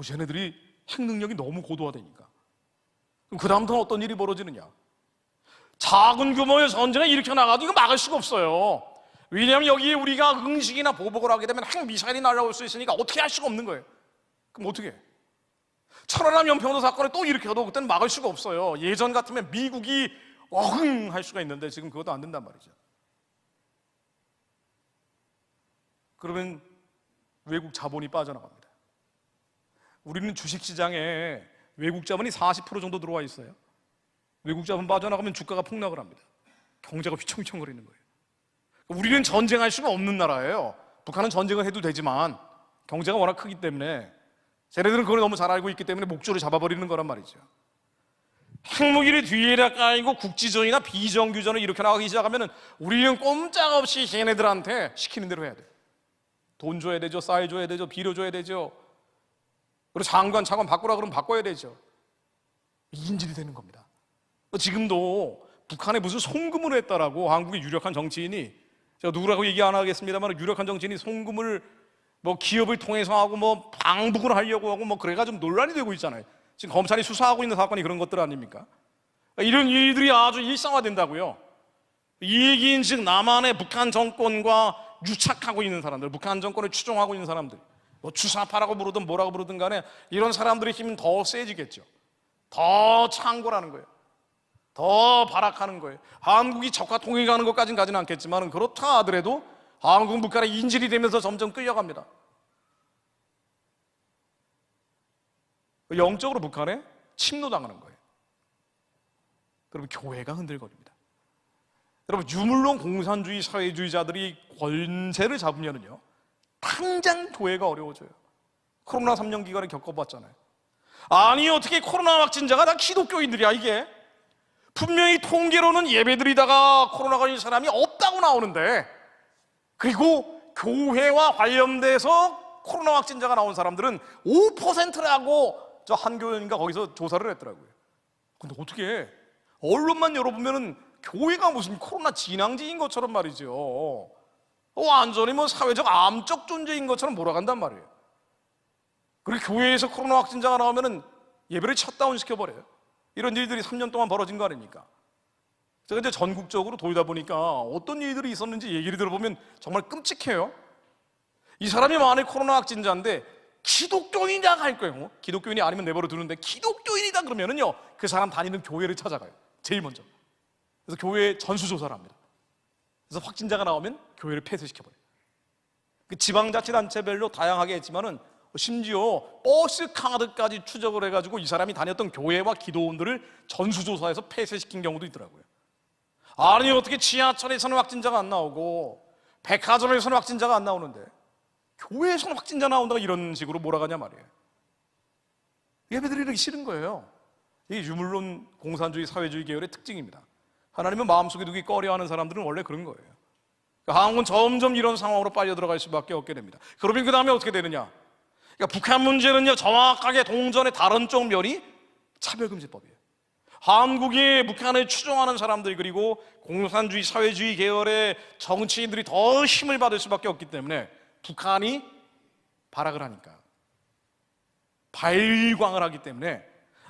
쟤네들이 핵 능력이 너무 고도화되니까. 그럼 그 다음부터는 어떤 일이 벌어지느냐? 작은 규모의 전쟁을 일으켜 나가도 이거 막을 수가 없어요. 왜냐하면 여기에 우리가 응식이나 보복을 하게 되면 핵미사일이 날아올 수 있으니까 어떻게 할 수가 없는 거예요. 그럼 어떻게 해? 천안함 연평도 사건을 또 일으켜도 그때는 막을 수가 없어요. 예전 같으면 미국이 어흥 할 수가 있는데 지금 그것도 안 된단 말이죠. 그러면 외국 자본이 빠져나갑니다. 우리는 주식시장에 외국 자본이 40% 정도 들어와 있어요. 외국 자본 빠져나가면 주가가 폭락을 합니다. 경제가 휘청휘청거리는 거예요. 우리는 전쟁할 수가 없는 나라예요. 북한은 전쟁을 해도 되지만 경제가 워낙 크기 때문에 쟤네들은 그걸 너무 잘 알고 있기 때문에 목줄을 잡아버리는 거란 말이죠. 핵무기를 뒤에다 깔고 국지전이나 비정규전을 일으켜 나가기 시작하면 우리는 꼼짝없이 쟤네들한테 시키는 대로 해야 돼요. 돈 줘야 되죠, 쌀 줘야 되죠, 비료 줘야 되죠. 그리고 장관, 차관 바꾸라 그러면 바꿔야 되죠. 인질이 되는 겁니다. 지금도 북한에 무슨 송금을 했다라고 한국의 유력한 정치인이, 제가 누구라고 얘기 안 하겠습니다만 유력한 정치인이 송금을 뭐 기업을 통해서 하고 뭐 방북을 하려고 하고 뭐 그래가지고 논란이 되고 있잖아요. 지금 검찰이 수사하고 있는 사건이 그런 것들 아닙니까? 이런 일들이 아주 일상화된다고요. 이 얘기인 즉 남한의 북한 정권과 유착하고 있는 사람들, 북한 정권을 추종하고 있는 사람들, 뭐 주사파라고 부르든 뭐라고 부르든 간에 이런 사람들의 힘은 더 세지겠죠. 더 창궐하는 거예요. 더 발악하는 거예요. 한국이 적과 통일하는 것까지는 가지는 않겠지만 그렇다 하더라도 한국 북한의 인질이 되면서 점점 끌려갑니다. 영적으로 북한에 침노당하는 거예요. 여러분, 교회가 흔들거립니다. 여러분, 유물론 공산주의 사회주의자들이 권세를 잡으면은요, 당장 교회가 어려워져요. 코로나 3년 기간을 겪어봤잖아요. 아니, 어떻게 코로나 확진자가 다 기독교인들이야, 이게? 분명히 통계로는 예배드리다가 코로나 걸린 사람이 없다고 나오는데, 그리고 교회와 관련돼서 코로나 확진자가 나온 사람들은 5%라고 저 한교인가 거기서 조사를 했더라고요. 근데 어떻게 언론만 열어보면은 교회가 무슨 코로나 진앙지인 것처럼 말이죠. 완전히 뭐 사회적 암적 존재인 것처럼 몰아간단 말이에요. 그리고 교회에서 코로나 확진자가 나오면은 예배를 셧다운 시켜버려요. 이런 일들이 3년 동안 벌어진 거 아닙니까? 제가 이제 전국적으로 돌다 보니까 어떤 일들이 있었는지 얘기를 들어보면 정말 끔찍해요. 이 사람이 만약에 코로나 확진자인데 기독교인이다 할 거예요. 기독교인이 아니면 내버려 두는데 기독교인이다 그러면은요, 그 사람 다니는 교회를 찾아가요. 제일 먼저. 그래서 교회에 전수조사를 합니다. 그래서 확진자가 나오면 교회를 폐쇄시켜버려요. 그 지방자치단체별로 다양하게 했지만은 심지어 버스 카드까지 추적을 해가지고 이 사람이 다녔던 교회와 기도원들을 전수조사해서 폐쇄시킨 경우도 있더라고요. 아니, 어떻게 지하철에서는 확진자가 안 나오고 백화점에서는 확진자가 안 나오는데 교회에서는 확진자 나온다고 이런 식으로 몰아가냐 말이에요. 예배드리기 싫은 거예요. 이게 유물론 공산주의 사회주의 계열의 특징입니다. 하나님은 마음속에 두기 꺼려하는 사람들은 원래 그런 거예요. 그러니까 한국은 점점 이런 상황으로 빨려 들어갈 수밖에 없게 됩니다. 그러면 그 다음에 어떻게 되느냐? 그러니까 북한 문제는요, 정확하게 동전의 다른 쪽 면이 차별금지법이에요. 한국이 북한을 추종하는 사람들, 그리고 공산주의 사회주의 계열의 정치인들이 더 힘을 받을 수밖에 없기 때문에 북한이 발악을 하니까, 발광을 하기 때문에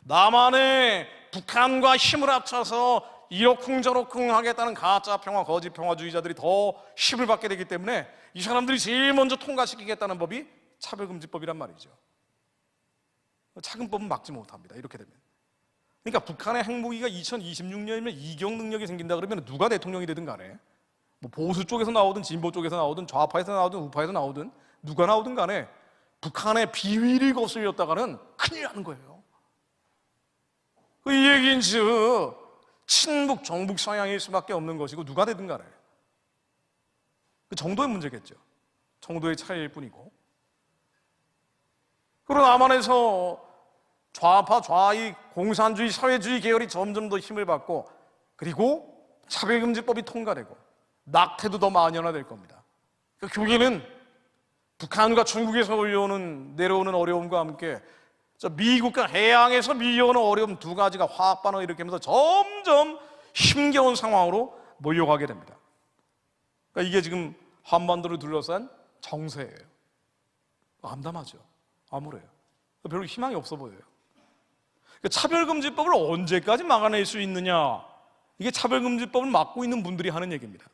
남한의 북한과 힘을 합쳐서 이러쿵저러쿵 하겠다는 가짜 평화, 거짓 평화주의자들이 더 힘을 받게 되기 때문에 이 사람들이 제일 먼저 통과시키겠다는 법이 차별금지법이란 말이죠. 차근법은 막지 못합니다, 이렇게 되면. 그러니까 북한의 핵무기가 2026년이면 이격 능력이 생긴다 그러면 누가 대통령이 되든 간에, 뭐 보수 쪽에서 나오든 진보 쪽에서 나오든 좌파에서 나오든 우파에서 나오든 누가 나오든 간에 북한의 비위를 거슬렸다가는 큰일 나는 거예요. 이 얘기인 즉 친북 정북 성향일 수밖에 없는 것이고, 누가 되든 간에 그 정도의 문제겠죠. 정도의 차이일 뿐이고. 그리고 남한에서 좌파, 좌익, 공산주의, 사회주의 계열이 점점 더 힘을 받고, 그리고 차별금지법이 통과되고 낙태도 더 만연화될 겁니다. 그 교계는 북한과 중국에서 내려오는 어려움과 함께 미국과 해양에서 밀려오는 어려움 두 가지가 화학반응을 일으키면서 점점 힘겨운 상황으로 몰려가게 됩니다. 그러니까 이게 지금 한반도를 둘러싼 정세예요. 암담하죠. 암울해요. 별로 희망이 없어 보여요. 차별금지법을 언제까지 막아낼 수 있느냐, 이게 차별금지법을 막고 있는 분들이 하는 얘기입니다.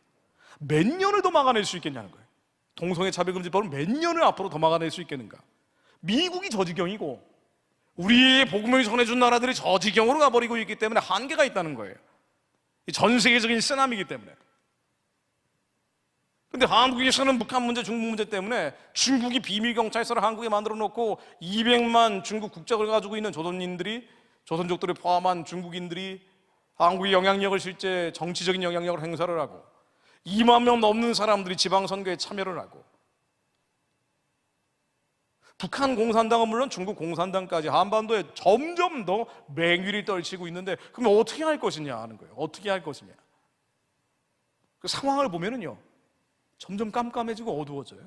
몇 년을 더 막아낼 수 있겠냐는 거예요. 동성애 차별금지법을 몇 년을 앞으로 더 막아낼 수 있겠는가. 미국이 저 지경이고 우리의 복음을 전해준 나라들이 저 지경으로 가버리고 있기 때문에 한계가 있다는 거예요. 전 세계적인 쓰나미이기 때문에. 근데 한국에서는 북한 문제, 중국 문제 때문에 중국이 비밀경찰서를 한국에 만들어 놓고 200만 중국 국적을 가지고 있는 조선족들을 포함한 중국인들이 한국의 영향력을, 실제 정치적인 영향력을 행사를 하고 2만 명 넘는 사람들이 지방선거에 참여를 하고, 북한 공산당은 물론 중국 공산당까지 한반도에 점점 더 맹위를 떨치고 있는데, 그러면 어떻게 할 것이냐 하는 거예요. 어떻게 할 것이냐. 그 상황을 보면은요, 점점 깜깜해지고 어두워져요.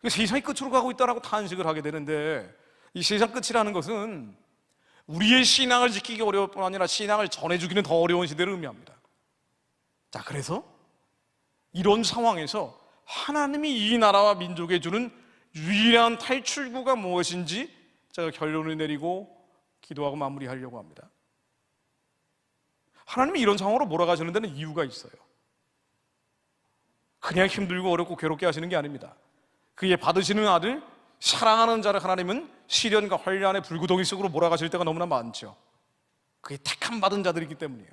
세상이 끝으로 가고 있다라고 탄식을 하게 되는데, 이 세상 끝이라는 것은 우리의 신앙을 지키기 어려울 뿐 아니라 신앙을 전해주기는 더 어려운 시대를 의미합니다. 자, 그래서 이런 상황에서 하나님이 이 나라와 민족에 주는 유일한 탈출구가 무엇인지 제가 결론을 내리고 기도하고 마무리하려고 합니다. 하나님이 이런 상황으로 몰아가시는 데는 이유가 있어요. 그냥 힘들고 어렵고 괴롭게 하시는 게 아닙니다. 그의 받으시는 아들, 사랑하는 자를 하나님은 시련과 환난의 불구덩이 속으로 몰아가실 때가 너무나 많죠. 그게 택함 받은 자들이기 때문이에요.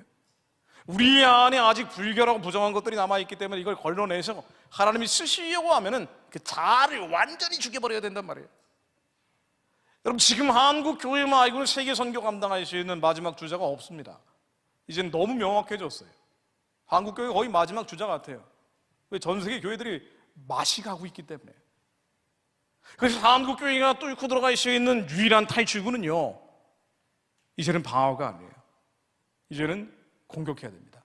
우리 안에 아직 불결하고 부정한 것들이 남아있기 때문에 이걸 걸러내서 하나님이 쓰시려고 하면은 그 자아를 완전히 죽여버려야 된단 말이에요. 여러분, 지금 한국 교회 말고는 세계 선교 감당할 수 있는 마지막 주자가 없습니다. 이제는 너무 명확해졌어요. 한국 교회가 거의 마지막 주자 같아요. 왜? 전 세계 교회들이 맛이 가고 있기 때문에. 그래서 한국 교회가 뚫고 들어갈 수 있는 유일한 탈출구는요, 이제는 방어가 아니에요. 이제는 공격해야 됩니다.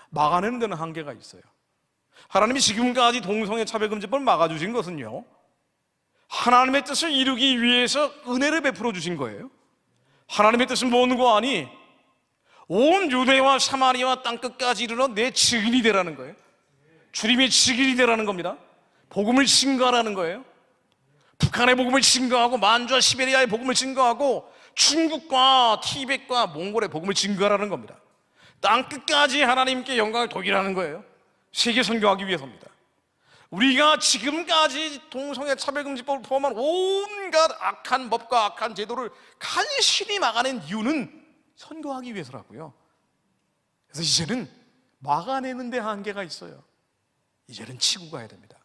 막아내는 데는 한계가 있어요. 하나님이 지금까지 동성애 차별금지법을 막아주신 것은요, 하나님의 뜻을 이루기 위해서 은혜를 베풀어 주신 거예요. 하나님의 뜻은 뭔고 하니 온 유대와 사마리아 땅끝까지 이르러 내 증인이 되라는 거예요. 주님의 증인이 되라는 겁니다. 복음을 증거하라는 거예요. 북한의 복음을 증거하고 만주와 시베리아의 복음을 증거하고 중국과 티벳과 몽골의 복음을 증거하라는 겁니다. 땅끝까지 하나님께 영광을 돌리라는 거예요. 세계 선교하기 위해서입니다. 우리가 지금까지 동성애 차별금지법을 포함한 온갖 악한 법과 악한 제도를 간신히 막아낸 이유는 선교하기 위해서라고요. 그래서 이제는 막아내는 데 한계가 있어요. 이제는 치고 가야 됩니다.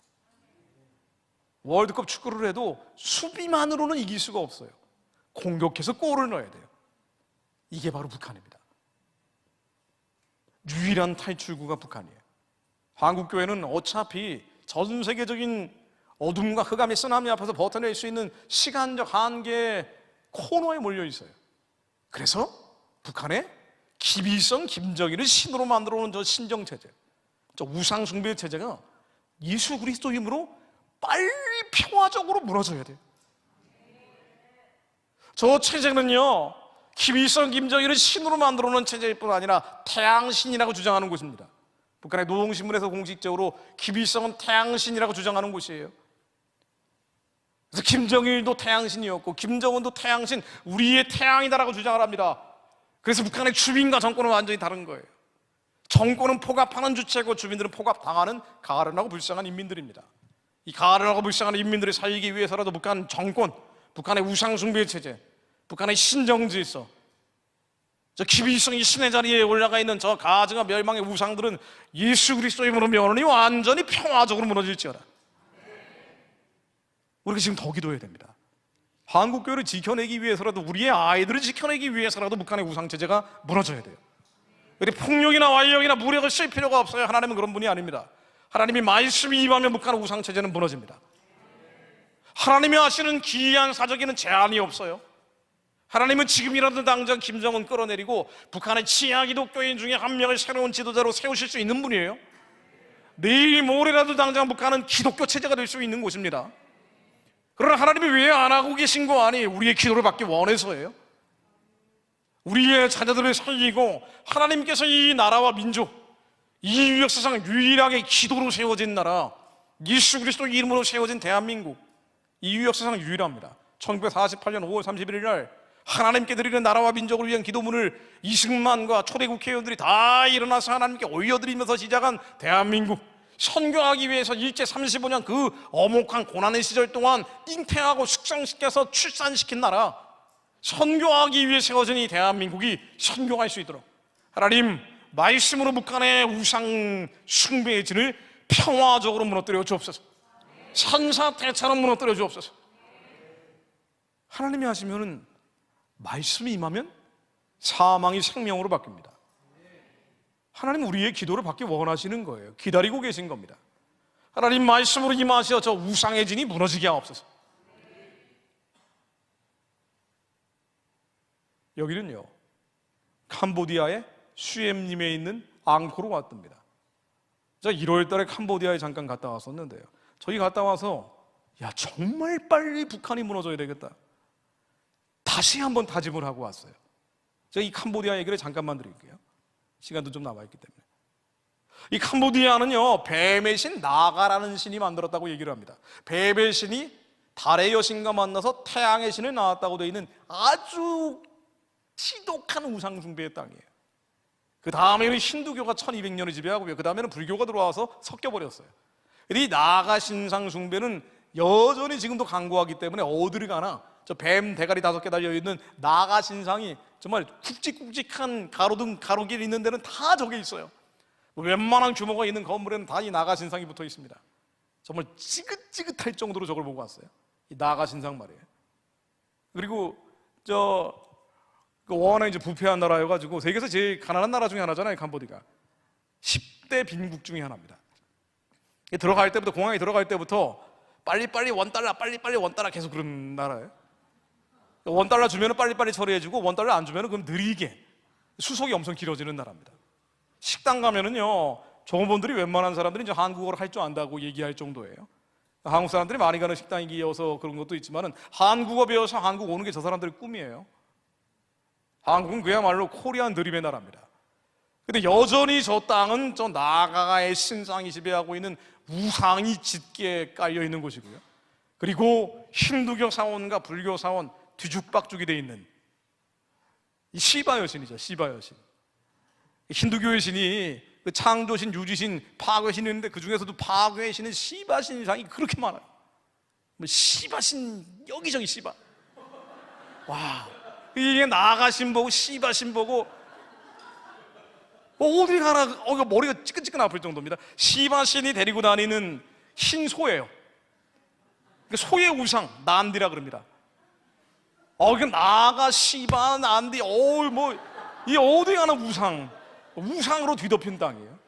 월드컵 축구를 해도 수비만으로는 이길 수가 없어요. 공격해서 골을 넣어야 돼요. 이게 바로 북한입니다. 유일한 탈출구가 북한이에요. 한국교회는 어차피 전 세계적인 어둠과 흑암의 쓰나미 앞에서 버텨낼 수 있는 시간적 한계의 코너에 몰려 있어요. 그래서 북한의 기비성 김정일을 신으로 만들어 놓은 저 신정체제, 저 우상숭배 체제가 예수 그리스도 힘으로 빨리 평화적으로 무너져야 돼요. 저 체제는요, 김일성, 김정일을 신으로 만들어 놓은 체제일 뿐 아니라 태양신이라고 주장하는 곳입니다. 북한의 노동신문에서 공식적으로 김일성은 태양신이라고 주장하는 곳이에요. 그래서 김정일도 태양신이었고 김정은도 태양신, 우리의 태양이다라고 주장을 합니다. 그래서 북한의 주민과 정권은 완전히 다른 거예요. 정권은 포갑하는 주체고 주민들은 포갑당하는 가련하고 불쌍한 인민들입니다. 이 가련하고 불쌍한 인민들이 살기 위해서라도 북한 정권, 북한의 우상숭배 체제, 북한의 신정질서, 저 김일성이 신의 자리에 올라가 있는 저 가증한 멸망의 우상들은 예수 그리스도의 이름으로 면허니 완전히 평화적으로 무너질지어다. 우리가 지금 더 기도해야 됩니다. 한국교회를 지켜내기 위해서라도, 우리의 아이들을 지켜내기 위해서라도 북한의 우상체제가 무너져야 돼요. 우리 폭력이나 완력이나 무력을 쓸 필요가 없어요. 하나님은 그런 분이 아닙니다. 하나님이 말씀이 임하면 북한의 우상체제는 무너집니다. 하나님이 하시는 기이한 사적에는 제한이 없어요. 하나님은 지금이라도 당장 김정은 끌어내리고 북한의 치아 기독교인 중에 한 명을 새로운 지도자로 세우실 수 있는 분이에요. 내일 모레라도 당장 북한은 기독교 체제가 될 수 있는 곳입니다. 그러나 하나님이 왜 안 하고 계신 거 아니? 우리의 기도를 받기 원해서예요. 우리의 자녀들을 살리고 하나님께서 이 나라와 민족, 이 역사상 유일하게 기도로 세워진 나라, 예수 그리스도 이름으로 세워진 대한민국, 이 역사상 유일합니다. 1948년 5월 31일 날 하나님께 드리는 나라와 민족을 위한 기도문을 이승만과 초대 국회의원들이 다 일어나서 하나님께 올려드리면서 시작한 대한민국, 선교하기 위해서 일제 35년 그 엄혹한 고난의 시절 동안 잉태하고 숙성시켜서 출산시킨 나라, 선교하기 위해 세워진 이 대한민국이 선교할 수 있도록 하나님 말씀으로 북한의 우상 숭배의 진을 평화적으로 무너뜨려 주옵소서. 산사태처럼 무너뜨려 주옵소서. 하나님이 하시면은, 말씀이 임하면 사망이 생명으로 바뀝니다. 하나님 우리의 기도를 받기 원하시는 거예요. 기다리고 계신 겁니다. 하나님 말씀으로 임하셔 저 우상의 진이 무너지게 하옵소서. 여기는요, 캄보디아의 수엠림에 있는 앙코르 왔답니다. 제가 1월 달에 캄보디아에 잠깐 갔다 왔었는데요, 저희 갔다 와서 야, 정말 빨리 북한이 무너져야 되겠다, 다시 한번 다짐을 하고 왔어요. 제가 이 캄보디아 얘기를 잠깐만 드릴게요. 시간도 좀 남아있기 때문에. 이 캄보디아는요, 뱀의 신 나가라는 신이 만들었다고 얘기를 합니다. 뱀의 신이 달의 여신과 만나서 태양의 신을 낳았다고 되어 있는 아주 지독한 우상 숭배의 땅이에요. 그 다음에는 힌두교가 1200년을 지배하고요, 그 다음에는 불교가 들어와서 섞여버렸어요. 이 나가 신상 숭배는 여전히 지금도 강고하기 때문에 어디를 가나 저 뱀 대가리 5개 달려있는 나가 신상이 정말 굵직굵직한 가로등 가로길 있는 데는 다 저게 있어요. 웬만한 규모가 있는 건물에는 다 이 나가 신상이 붙어 있습니다. 정말 지긋지긋할 정도로 저걸 보고 왔어요. 이 나가 신상 말이에요. 그리고 워낙 이제 부패한 나라여가지고 세계에서 제일 가난한 나라 중에 하나잖아요, 캄보디가. 10대 빈국 중에 하나입니다. 들어갈 때부터, 공항에 들어갈 때부터 빨리빨리 $1, 빨리빨리 $1 계속 그런 나라예요. $1 주면 빨리빨리 처리해주고 $1 안 주면 그럼 느리게, 수속이 엄청 길어지는 나라입니다. 식당 가면은요, 종업원들이 웬만한 사람들이 이제 한국어를 할 줄 안다고 얘기할 정도예요. 한국 사람들이 많이 가는 식당이어서 그런 것도 있지만은 한국어 배워서 한국 오는 게 저 사람들의 꿈이에요. 한국은 그야말로 코리안 드림의 나라입니다. 근데 여전히 저 땅은 저 나가의 신상이 지배하고 있는 우상이 짙게 깔려 있는 곳이고요. 그리고 힌두교 사원과 불교 사원 뒤죽박죽이 되어 있는 이 시바 여신이죠, 시바 여신. 힌두교의 신이 그 창조신, 유지신, 파괴신이 있는데 그 중에서도 파괴의 신은 시바 신상이 그렇게 많아요. 뭐 시바신 여기저기 시바. 와, 이게 나가신 보고 시바신 보고 어디 가나 머리가 찌끈찌끈 아플 정도입니다. 시바신이 데리고 다니는 흰 소예요. 소의 우상 난디라 그럽니다. 그 나가 시바 난디 이 어디 가나 우상으로 뒤덮인 땅이에요.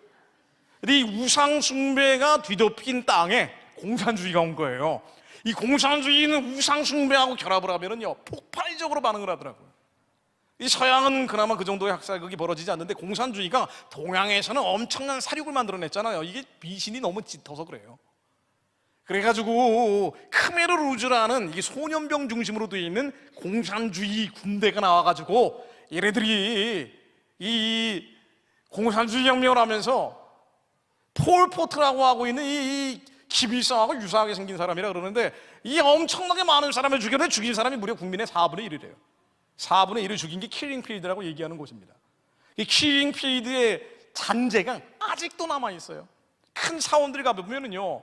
근데 이 우상 숭배가 뒤덮인 땅에 공산주의가 온 거예요. 이 공산주의는 우상 숭배하고 결합을 하면은요, 폭발적으로 반응을 하더라고요. 이 서양은 그나마 그 정도의 학살극이 벌어지지 않는데 공산주의가 동양에서는 엄청난 사륙을 만들어냈잖아요. 이게 미신이 너무 짙어서 그래요. 그래가지고 크메르 루즈라는 이게 소년병 중심으로 되어 있는 공산주의 군대가 나와가지고 얘네들이 이 공산주의 혁명을 하면서 폴포트라고 하고 있는 이 김일성하고 유사하게 생긴 사람이라 그러는데, 이 엄청나게 많은 사람을 죽였는데 죽인 사람이 무려 국민의 4분의 1이래요. 4분의 1을 죽인 게 킬링 필드라고 얘기하는 곳입니다. 이 킬링 필드의 잔재가 아직도 남아있어요. 큰 사원들 가보면은요,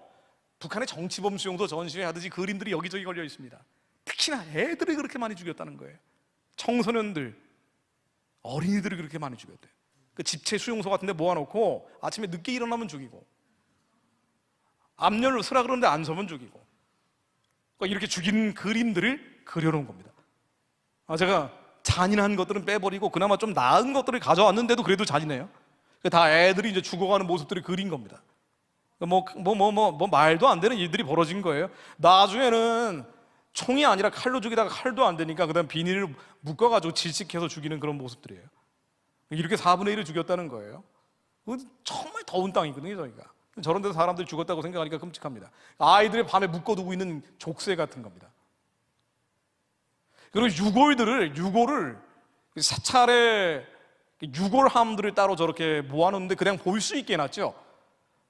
북한의 정치범 수용소 전시회 하듯이 그림들이 여기저기 걸려 있습니다. 특히나 애들을 그렇게 많이 죽였다는 거예요. 청소년들, 어린이들을 그렇게 많이 죽였대요. 그 집체 수용소 같은 데 모아놓고 아침에 늦게 일어나면 죽이고, 앞열로 서라 그러는데 안 서면 죽이고, 그러니까 이렇게 죽인 그림들을 그려놓은 겁니다. 제가 잔인한 것들은 빼버리고 그나마 좀 나은 것들을 가져왔는데도 그래도 잔인해요. 다 애들이 이제 죽어가는 모습들을 그린 겁니다. 말도 안 되는 일들이 벌어진 거예요. 나중에는 총이 아니라 칼로 죽이다가 칼도 안 되니까 그다음 비닐을 묶어가지고 질식해서 죽이는 그런 모습들이에요. 이렇게 4분의 1을 죽였다는 거예요. 정말 더운 땅이거든요, 저희가. 저런 데서 사람들이 죽었다고 생각하니까 끔찍합니다. 아이들의 밤에 묶어두고 있는 족쇄 같은 겁니다. 그리고 유골을 사찰에 유골함들을 따로 저렇게 모아놓는데 그냥 볼 수 있게 해놨죠.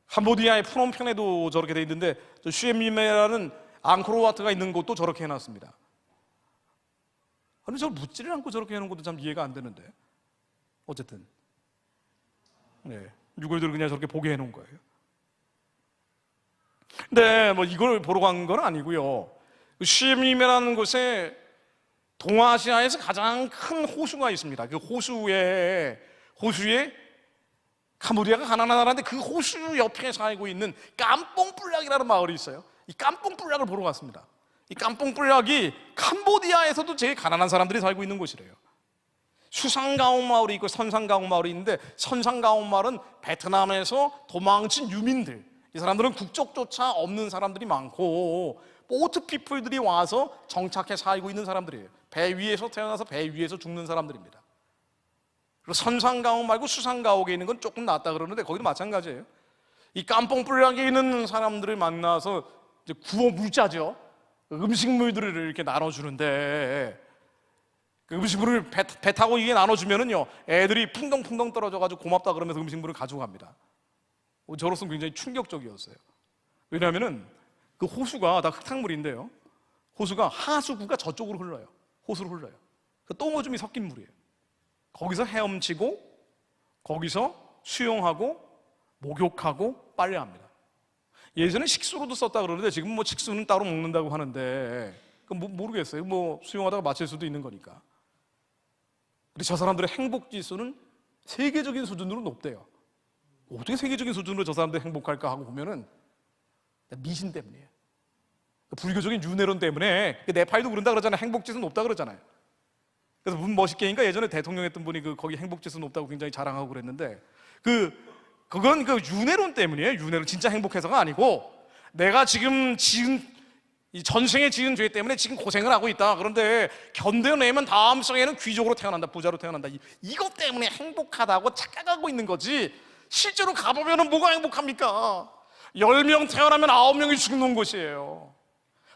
캄보디아의 프놈펜에도 저렇게 돼 있는데, 슈엠미메라는 앙코르와트가 있는 곳도 저렇게 해놨습니다. 아니, 저걸 묻지를 않고 저렇게 해놓은 것도 참 이해가 안 되는데, 어쨌든 유골들을 그냥 저렇게 보게 해놓은 거예요. 근데 이걸 보러 간 건 아니고요. 슈엠미메라는 곳에 동아시아에서 가장 큰 호수가 있습니다. 그 호수에 캄보디아가 가난한 나라인데 그 호수 옆에 살고 있는 깜뽕뿔락이라는 마을이 있어요. 이 깜뽕뿔락을 보러 갔습니다. 이 깜뽕뿔락이 캄보디아에서도 제일 가난한 사람들이 살고 있는 곳이래요. 수상가옹 마을이 있고 선상가옹 마을이 있는데, 선상가옹 마을은 베트남에서 도망친 유민들, 이 사람들은 국적조차 없는 사람들이 많고 보트 피플들이 와서 정착해 살고 있는 사람들이에요. 배 위에서 태어나서 배 위에서 죽는 사람들입니다. 그리고 선상가옥 말고 수상가옥에 있는 건 조금 낫다 그러는데 거기도 마찬가지예요. 이 깜뽕뿔락에 있는 사람들을 만나서 이제 구워 물자죠. 음식물들을 이렇게 나눠주는데, 그 음식물을 배 타고 이게 나눠주면은요, 애들이 풍덩풍덩 떨어져가지고 고맙다 그러면서 음식물을 가져갑니다. 저로서는 굉장히 충격적이었어요. 왜냐하면은 그 호수가 다 흙탕물인데요, 호수가 하수구가 저쪽으로 흘러요. 호수로 흘러요. 그 똥오줌이 섞인 물이에요. 거기서 헤엄치고, 거기서 수영하고, 목욕하고, 빨래합니다. 예전에 식수로도 썼다 그러는데 지금 식수는 따로 먹는다고 하는데, 모르겠어요. 수영하다가 마칠 수도 있는 거니까. 근데 저 사람들의 행복 지수는 세계적인 수준으로 높대요. 어떻게 세계적인 수준으로 저 사람들이 행복할까 하고 보면은 미신 때문이에요. 불교적인 윤회론 때문에. 네팔도 그런다 그러잖아요. 행복지수 높다 그러잖아요. 그래서 문 멋있게 하니까 예전에 대통령 했던 분이 거기 행복지수 높다고 굉장히 자랑하고 그랬는데, 그건 윤회론 때문이에요. 윤회론. 진짜 행복해서가 아니고, 내가 지금 이 전생에 지은 죄 때문에 지금 고생을 하고 있다. 그런데 견뎌내면 다음 생에는 귀족으로 태어난다, 부자로 태어난다. 이것 때문에 행복하다고 착각하고 있는 거지, 실제로 가보면 뭐가 행복합니까? 10명 태어나면 9명이 죽는 곳이에요.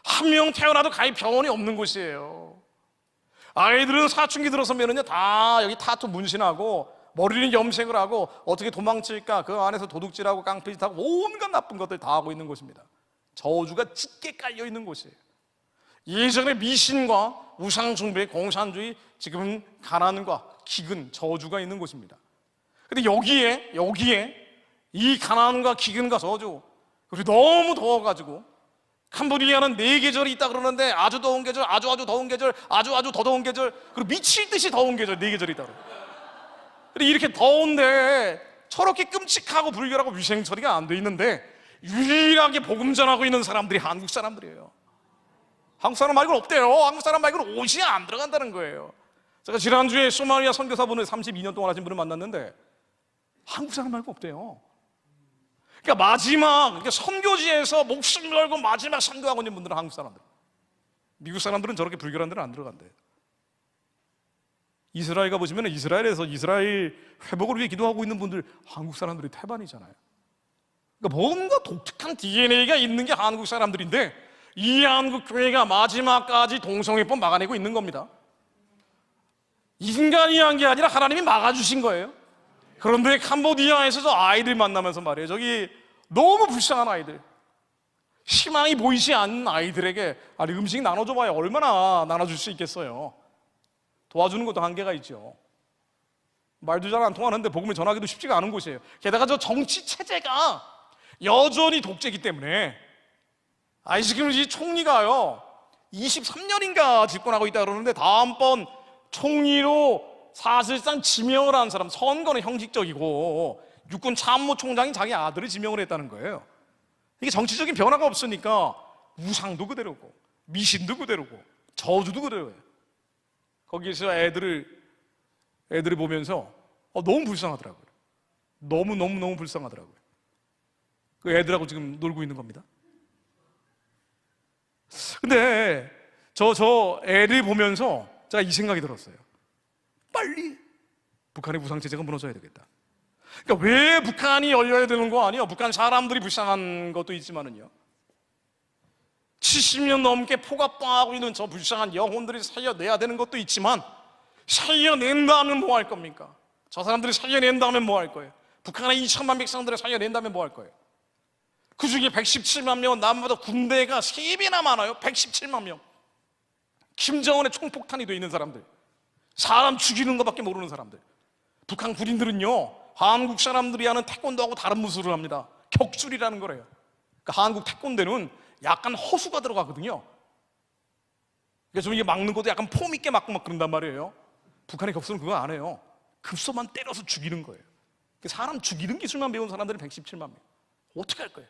1명 태어나도 가히 병원이 없는 곳이에요. 아이들은 사춘기 들어서면은요, 다 여기 타투 문신하고 머리는 염색을 하고 어떻게 도망칠까, 그 안에서 도둑질하고 깡패짓하고 온갖 나쁜 것들 다 하고 있는 곳입니다. 저주가 짙게 깔려 있는 곳이에요. 예전에 미신과 우상숭배, 공산주의, 지금은 가난과 기근, 저주가 있는 곳입니다. 근데 여기에 이 가난과 기근과 저주, 그리고 너무 더워가지고, 캄보디아는 4계절이 있다 그러는데, 아주 더운 계절, 아주 더운 계절, 아주 더 더운 계절, 그리고 미칠 듯이 더운 계절, 4계절이 있다 그래요. 근데 이렇게 더운데 저렇게 끔찍하고 불결하고 위생 처리가 안 돼 있는데 유일하게 복음 전하고 있는 사람들이 한국 사람들이에요. 한국 사람 말고는 없대요. 한국 사람 말고는 옷이 안 들어간다는 거예요. 제가 지난주에 소마리아 선교사분을 32년 동안 하신 분을 만났는데 한국 사람 말고 없대요. 그러니까 마지막 선교지에서 목숨 걸고 마지막 선교하고 있는 분들은 한국 사람들. 미국 사람들은 저렇게 불결한 데는 안 들어간대. 이스라엘 가보시면 이스라엘에서 이스라엘 회복을 위해 기도하고 있는 분들 한국 사람들이 태반이잖아요. 그러니까 뭔가 독특한 DNA가 있는 게 한국 사람들인데 이 한국 교회가 마지막까지 동성애법 막아내고 있는 겁니다. 인간이 한 게 아니라 하나님이 막아주신 거예요. 그런데 캄보디아에서 저 아이들 만나면서 말이에요, 저기 너무 불쌍한 아이들, 희망이 보이지 않는 아이들에게 아니 음식 나눠줘봐야 얼마나 나눠줄 수 있겠어요. 도와주는 것도 한계가 있죠. 말도 잘 안 통하는데 복음을 전하기도 쉽지가 않은 곳이에요. 게다가 저 정치 체제가 여전히 독재이기 때문에 지금 이 총리가요 23년인가 집권하고 있다 그러는데 다음번 총리로 사실상 지명을 한 사람, 선거는 형식적이고 육군 참모총장이 자기 아들을 지명을 했다는 거예요. 이게 정치적인 변화가 없으니까 우상도 그대로고 미신도 그대로고 저주도 그대로예요. 거기에서 애들을 보면서 너무 불쌍하더라고요. 너무 불쌍하더라고요. 그 애들하고 지금 놀고 있는 겁니다. 근데 저 애를 보면서 제가 이 생각이 들었어요. 빨리 북한의 우상체제가 무너져야 되겠다. 그러니까 왜 북한이 열려야 되는 거 아니에요? 북한 사람들이 불쌍한 것도 있지만은요, 70년 넘게 포갑당하고 있는 저 불쌍한 영혼들이 살려내야 되는 것도 있지만 살려낸다면 뭐 할 겁니까? 저 사람들이 살려낸다면 뭐 할 거예요? 북한의 2천만 백성들을 살려낸다면 뭐 할 거예요? 그 중에 117만 명은 남보다 군대가 3배나 많아요. 117만 명. 김정은의 총폭탄이 돼 있는 사람들, 사람 죽이는 것밖에 모르는 사람들. 북한 군인들은요 한국 사람들이 하는 태권도하고 다른 무술을 합니다. 격술이라는 거래요. 그러니까 한국 태권도는 약간 허수가 들어가거든요. 그래서 좀 이게 막는 것도 약간 폼 있게 막고 막 그런단 말이에요. 북한의 격술은 그거 안 해요. 급소만 때려서 죽이는 거예요. 사람 죽이는 기술만 배운 사람들이 117만 명. 어떻게 할 거예요?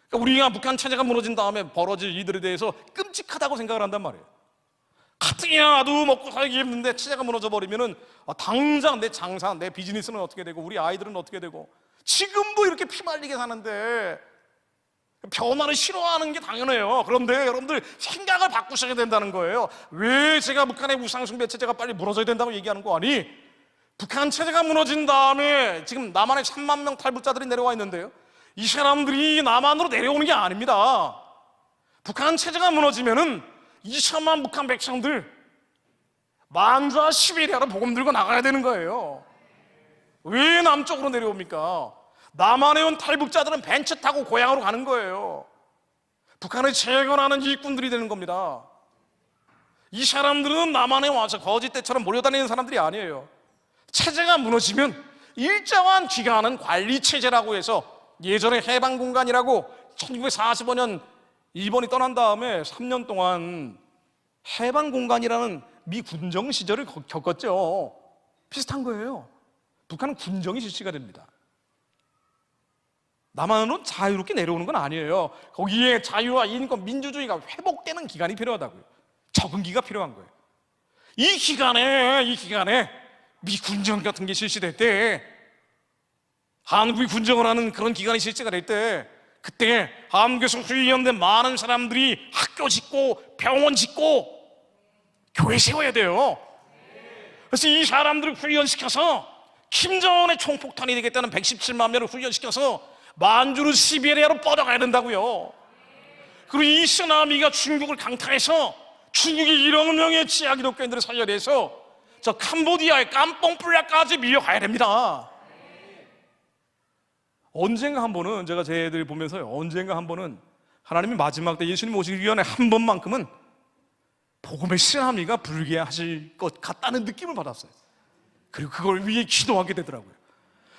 그러니까 우리가 북한 체제가 무너진 다음에 벌어질 일들에 대해서 끔찍하다고 생각을 한단 말이에요. 가뜩이나도 먹고 살기 힘든데 체제가 무너져 버리면은 당장 내 장사, 내 비즈니스는 어떻게 되고 우리 아이들은 어떻게 되고, 지금도 이렇게 피말리게 사는데 변화를 싫어하는 게 당연해요. 그런데 여러분들 생각을 바꾸셔야 된다는 거예요. 왜 제가 북한의 우상숭배 체제가 빨리 무너져야 된다고 얘기하는 거 아니? 북한 체제가 무너진 다음에 지금 남한에 3만 명 탈북자들이 내려와 있는데요, 이 사람들이 남한으로 내려오는 게 아닙니다. 북한 체제가 무너지면은 2천만 북한 백성들 만주와 시베리아로 복음 들고 나가야 되는 거예요. 왜 남쪽으로 내려옵니까? 남한에 온 탈북자들은 벤츠 타고 고향으로 가는 거예요. 북한을 재건하는 일꾼들이 되는 겁니다. 이 사람들은 남한에 와서 거짓대처럼 몰려다니는 사람들이 아니에요. 체제가 무너지면 일정한 기간은 관리체제라고 해서, 예전에 해방공간이라고 1945년 일본이 떠난 다음에 3년 동안 해방공간이라는 미 군정 시절을 겪었죠. 비슷한 거예요. 북한은 군정이 실시가 됩니다. 남한은 자유롭게 내려오는 건 아니에요. 거기에 자유와 인권, 민주주의가 회복되는 기간이 필요하다고요. 적응기가 필요한 거예요. 이 기간에 미 군정 같은 게 실시될 때, 한국이 군정을 하는 그런 기간이 실시가 될 때, 그때 한국에서 훈련된 많은 사람들이 학교 짓고 병원 짓고 교회 세워야 돼요. 그래서 이 사람들을 훈련시켜서 김정은의 총폭탄이 되겠다는 117만 명을 훈련시켜서 만주로 시베리아로 뻗어가야 된다고요. 그리고 이 쓰나미가 중국을 강타해서 중국이 1억 명의 지하 기독교인들을 살려내서 저 캄보디아의 깜뽕뿔라까지 밀려가야 됩니다. 언젠가 한 번은, 제가 제 애들 보면서요, 언젠가 한 번은 하나님이 마지막 때 예수님 오시기 전에 한 번만큼은 복음의 쓰나미가 불게 하실 것 같다는 느낌을 받았어요. 그리고 그걸 위해 기도하게 되더라고요.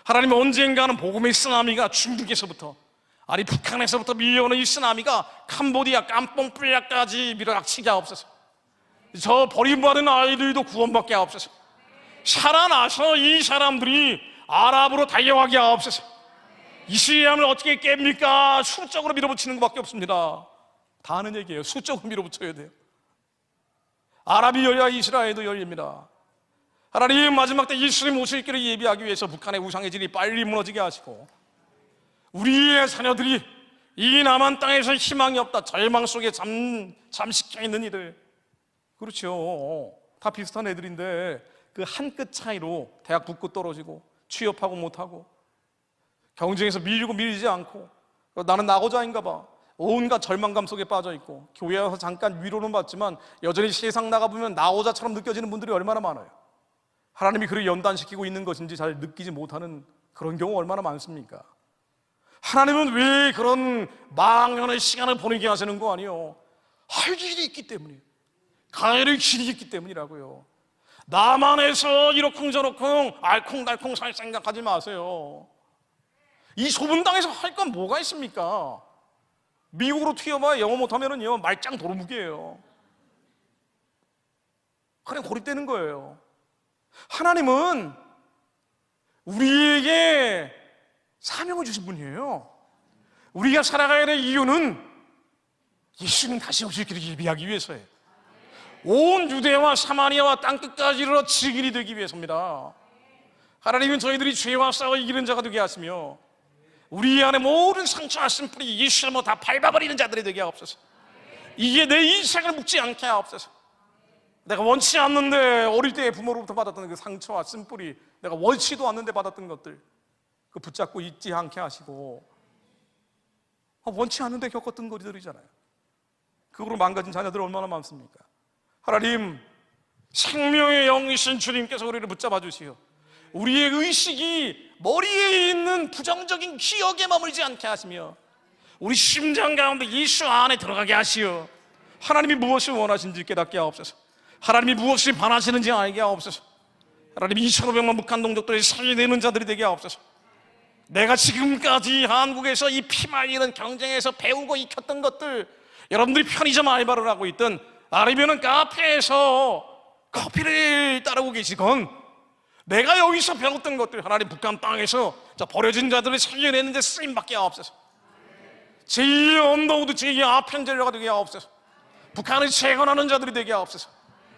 하나님, 언젠가는 복음의 쓰나미가 중국에서부터, 아니 북한에서부터 밀려오는 이 쓰나미가 캄보디아 깜뽕뿔라까지 밀어닥치게 하옵소서. 저 버림받은 아이들도 구원받게 하옵소서. 살아나서 이 사람들이 아랍으로 달려가게 하옵소서. 이스라엘을 어떻게 깹니까? 수적으로 밀어붙이는 것밖에 없습니다. 다 아는 얘기예요. 수적으로 밀어붙여야 돼요. 아랍이 열려야 이스라엘도 열립니다. 하나님, 마지막 때 예수님 오실 길을 예비하기 위해서 북한의 우상의 진이 빨리 무너지게 하시고, 우리의 자녀들이 이 남한 땅에서 희망이 없다, 절망 속에 잠식해 있는 이들, 그렇죠, 다 비슷한 애들인데 그 한 끗 차이로 대학 붙고 떨어지고 취업하고 못하고 경쟁에서 밀리고 밀리지 않고 나는 낙오자인가 봐. 온갖 절망감 속에 빠져 있고 교회 와서 잠깐 위로는 받지만 여전히 세상 나가보면 낙오자처럼 느껴지는 분들이 얼마나 많아요. 하나님이 그를 연단시키고 있는 것인지 잘 느끼지 못하는 그런 경우 얼마나 많습니까? 하나님은 왜 그런 망연의 시간을 보내게 하시는 거 아니에요? 할 일이 있기 때문이에요. 가해를 길이 있기 때문이라고요. 나만 해서 이러쿵저러쿵 알콩달콩 살 생각하지 마세요. 이 좁은 땅에서 할 건 뭐가 있습니까? 미국으로 튀어봐야 영어 못하면은요 말짱 도루묵이에요. 그냥 고립되는 거예요. 하나님은 우리에게 사명을 주신 분이에요. 우리가 살아가야 될 이유는 예수님 다시 오실 길을 예비하기 위해서예요. 온 유대와 사마리아와 땅끝까지 이르러 증인이 되기 위해서입니다. 하나님은 저희들이 죄와 싸워 이기는 자가 되게 하시며 우리 안에 모든 상처와 쓴뿌리 예수님을 다 밟아버리는 자들이 되게 하옵소서. 이게 내 인생을 묶지 않게 하옵소서. 내가 원치 않는데 어릴 때 부모로부터 받았던 그 상처와 쓴뿌리, 내가 원치도 않는데 받았던 것들 그 붙잡고 잊지 않게 하시고, 원치 않는데 겪었던 것들이잖아요. 그거로 망가진 자녀들 얼마나 많습니까? 하나님, 생명의 영이신 주님께서 우리를 붙잡아 주시오. 우리의 의식이 머리에 있는 부정적인 기억에 머물지 않게 하시며 우리 심장 가운데 예수 안에 들어가게 하시오. 하나님이 무엇을 원하시는지 깨닫게 하옵소서. 하나님이 무엇을 바라시는지 알게 하옵소서. 하나님 2,500만 북한 동족들을 살려내는 자들이 되게 하옵소서. 내가 지금까지 한국에서 이 피말리는 경쟁에서 배우고 익혔던 것들, 여러분들이 편의점 알바를 하고 있든 아니면 카페에서 커피를 따르고 계시건 내가 여기서 배웠던 것들, 하나님 북한 땅에서 버려진 자들을 살려내는 데 쓰임받게 하옵소서. 제2의 언더우드, 제2의 아펜젤러가 되게 하옵소서. 북한을 재건하는 자들이 되게 하옵소서.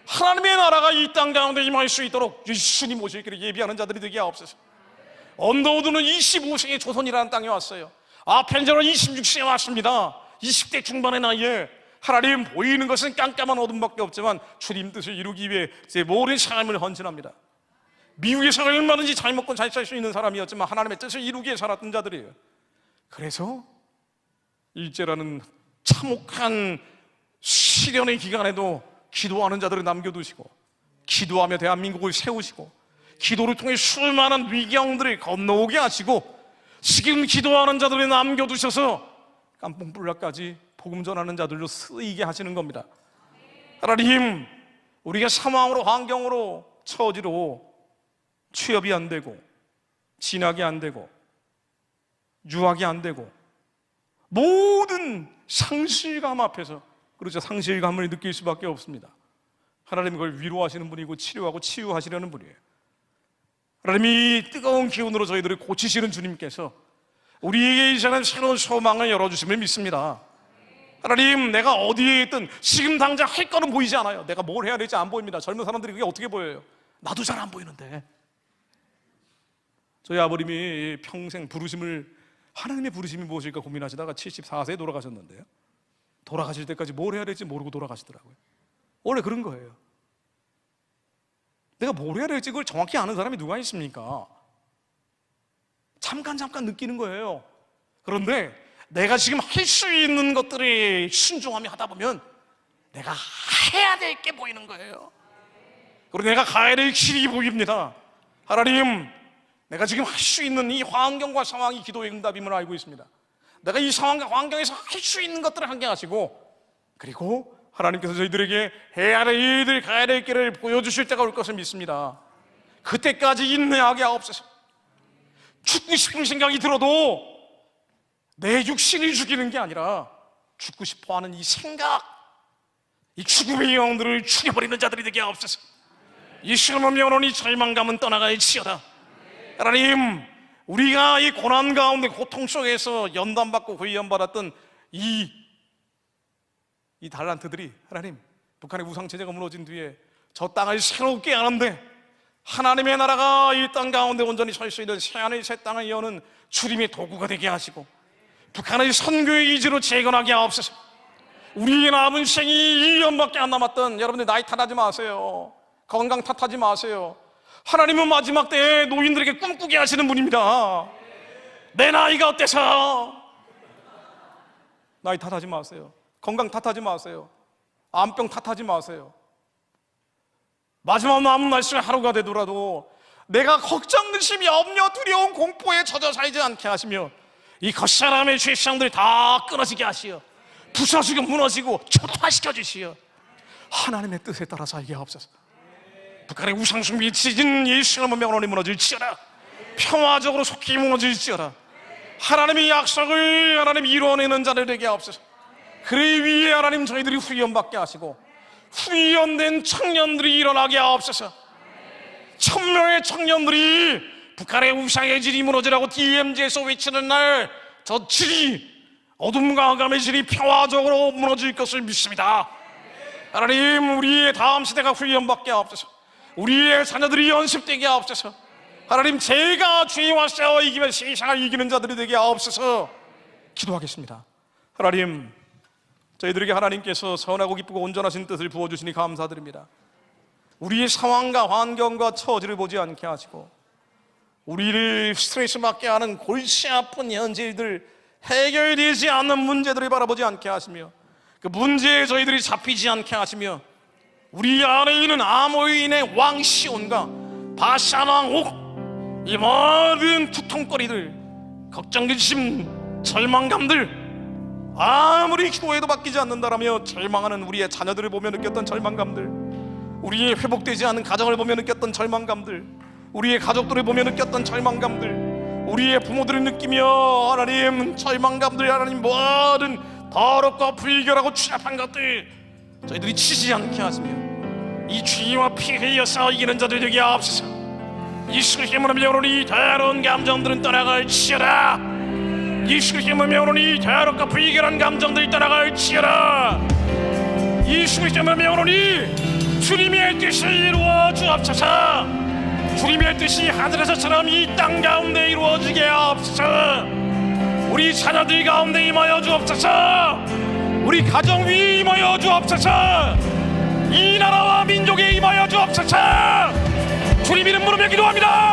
하나님의 나라가 이 땅 가운데 임할 수 있도록 예수님 오실 길을 예비하는 자들이 되게 하옵소서. 언더우드는 25세의 조선이라는 땅에 왔어요. 아펜젤러 26세에 왔습니다. 20대 중반의 나이에. 하나님, 보이는 것은 깜깜한 어둠밖에 없지만 주님 뜻을 이루기 위해 제 모든 삶을 헌신합니다. 미국에서 얼마든지 잘 먹고 잘 살 수 있는 사람이었지만 하나님의 뜻을 이루기 위해 살았던 자들이에요. 그래서 일제라는 참혹한 시련의 기간에도 기도하는 자들을 남겨두시고 기도하며 대한민국을 세우시고 기도를 통해 수많은 위경들을 건너오게 하시고 지금 기도하는 자들을 남겨두셔서 깜뽕불락까지 복음 전하는 자들로 쓰이게 하시는 겁니다. 하나님, 우리가 상황으로, 환경으로, 처지로 취업이 안 되고 진학이 안 되고 유학이 안 되고 모든 상실감 앞에서, 그렇죠, 상실감을 느낄 수밖에 없습니다. 하나님 그걸 위로하시는 분이고 치료하고 치유하시려는 분이에요. 하나님이 뜨거운 기운으로 저희들을 고치시는 주님께서 우리에게 이제는 새로운 소망을 열어주심을 믿습니다. 하나님, 내가 어디에 있든 지금 당장 할 거는 보이지 않아요. 내가 뭘 해야 될지 안 보입니다. 젊은 사람들이 그게 어떻게 보여요? 나도 잘 안 보이는데. 저희 아버님이 평생 하나님의 부르심이 무엇일까 고민하시다가 74세에 돌아가셨는데요, 돌아가실 때까지 뭘 해야 될지 모르고 돌아가시더라고요. 원래 그런 거예요. 내가 뭘 해야 될지 그걸 정확히 아는 사람이 누가 있습니까? 잠깐 느끼는 거예요. 그런데 내가 지금 할 수 있는 것들을 신중하며 하다 보면 내가 해야 될 게 보이는 거예요. 그리고 내가 가야 될 길이 보입니다. 하나님, 내가 지금 할 수 있는 이 환경과 상황이 기도의 응답임을 알고 있습니다. 내가 이 상황과 환경에서 할 수 있는 것들을 하게 하시고, 그리고 하나님께서 저희들에게 해야 될 일들, 가야 될 길을 보여주실 때가 올 것을 믿습니다. 그때까지 인내하게 하옵소서. 죽고 싶은 생각이 들어도 내 육신을 죽이는 게 아니라 죽고 싶어하는 이 생각, 이 죽음의 영들을 죽여버리는 자들이 되게 하옵소서. 예수님의 영원히 절망감은 떠나갈지어다. 하나님, 우리가 이 고난 가운데 고통 속에서 연단받고 훈련받았던 이 달란트들이, 하나님, 북한의 우상체제가 무너진 뒤에 저 땅을 새롭게 하는데 하나님의 나라가 이 땅 가운데 온전히 설 수 있는 새하늘 새 땅을 여는 주님의 도구가 되게 하시고 북한을 선교의 의지로 재건하게 하옵소서. 우리의 남은 생이 1년밖에 안 남았던 여러분들, 나이 탓하지 마세요. 건강 탓하지 마세요. 하나님은 마지막 때에 노인들에게 꿈꾸게 하시는 분입니다. 내 나이가 어때서 나이 탓하지 마세요. 건강 탓하지 마세요. 암병 탓하지 마세요. 마지막 남은 날씨가 하루가 되더라도 내가 걱정, 의심, 염려, 두려움, 공포에 젖어 살지 않게 하시며 이 겉사람의 죄성들이 다 끊어지게 하시어 부서지고 무너지고 초토화시켜 주시어 하나님의 뜻에 따라 살게 하옵소서. 북한의 우상숭배에 치진 예수님의 명령이 무너질지어다. 평화적으로 속히 무너질지어다. 하나님의 약속을 하나님 이루어내는 자들 되게 하옵소서. 그를 위해 하나님 저희들이 후원받게 하시고 후원된 청년들이 일어나게 하옵소서. 1000명의 청년들이 북한의 우상의 질이 무너지라고 DMZ에서 외치는 날 저 질이, 어둠과 흑암의 질이 평화적으로 무너질 것을 믿습니다. 하나님, 우리의 다음 세대가 훈련받게 하옵소서. 우리의 자녀들이 연습되게 하옵소서. 하나님, 제가 주님과 싸워 이기면 세상을 이기는 자들이 되게 하옵소서. 기도하겠습니다. 하나님, 저희들에게 하나님께서 선하고 기쁘고 온전하신 뜻을 부어주시니 감사드립니다. 우리의 상황과 환경과 처지를 보지 않게 하시고 우리를 스트레스 받게 하는 골치 아픈 현실들, 해결되지 않는 문제들을 바라보지 않게 하시며 그 문제에 저희들이 잡히지 않게 하시며 우리 안에 있는 아모인의 왕 시온과 바산 왕 옥, 이 모든 두통거리들, 걱정, 근심, 절망감들, 아무리 기도해도 바뀌지 않는다라며 절망하는 우리의 자녀들을 보며 느꼈던 절망감들, 우리의 회복되지 않은 가정을 보며 느꼈던 절망감들, 우리의 가족들을 보며 느꼈던 절망감들, 우리의 부모들을 느끼며 하나님 절망감들, 하나님 모든 더럽고 불결하고 추잡한 것들 저희들이 치지 않게 하시며 이 죄와 피에 이어서 이기는 자들 되게 하옵소서. 예수 그리스도의 명으로니 더러운 감정들은 떠나갈지어다. 예수 그리스도의 명으로니 더럽고 불결한 감정들이 떠나갈지어다. 예수 그리스도의 명으로니 주님의 뜻이 이루어 주옵소서. 주님의 뜻이 하늘에서처럼 이 땅 가운데 이루어지게 하옵소서. 우리 자녀들 가운데 임하여 주옵소서. 우리 가정 위에 임하여 주옵소서. 이 나라와 민족에 임하여 주옵소서. 주님 이름 부르며 기도합니다.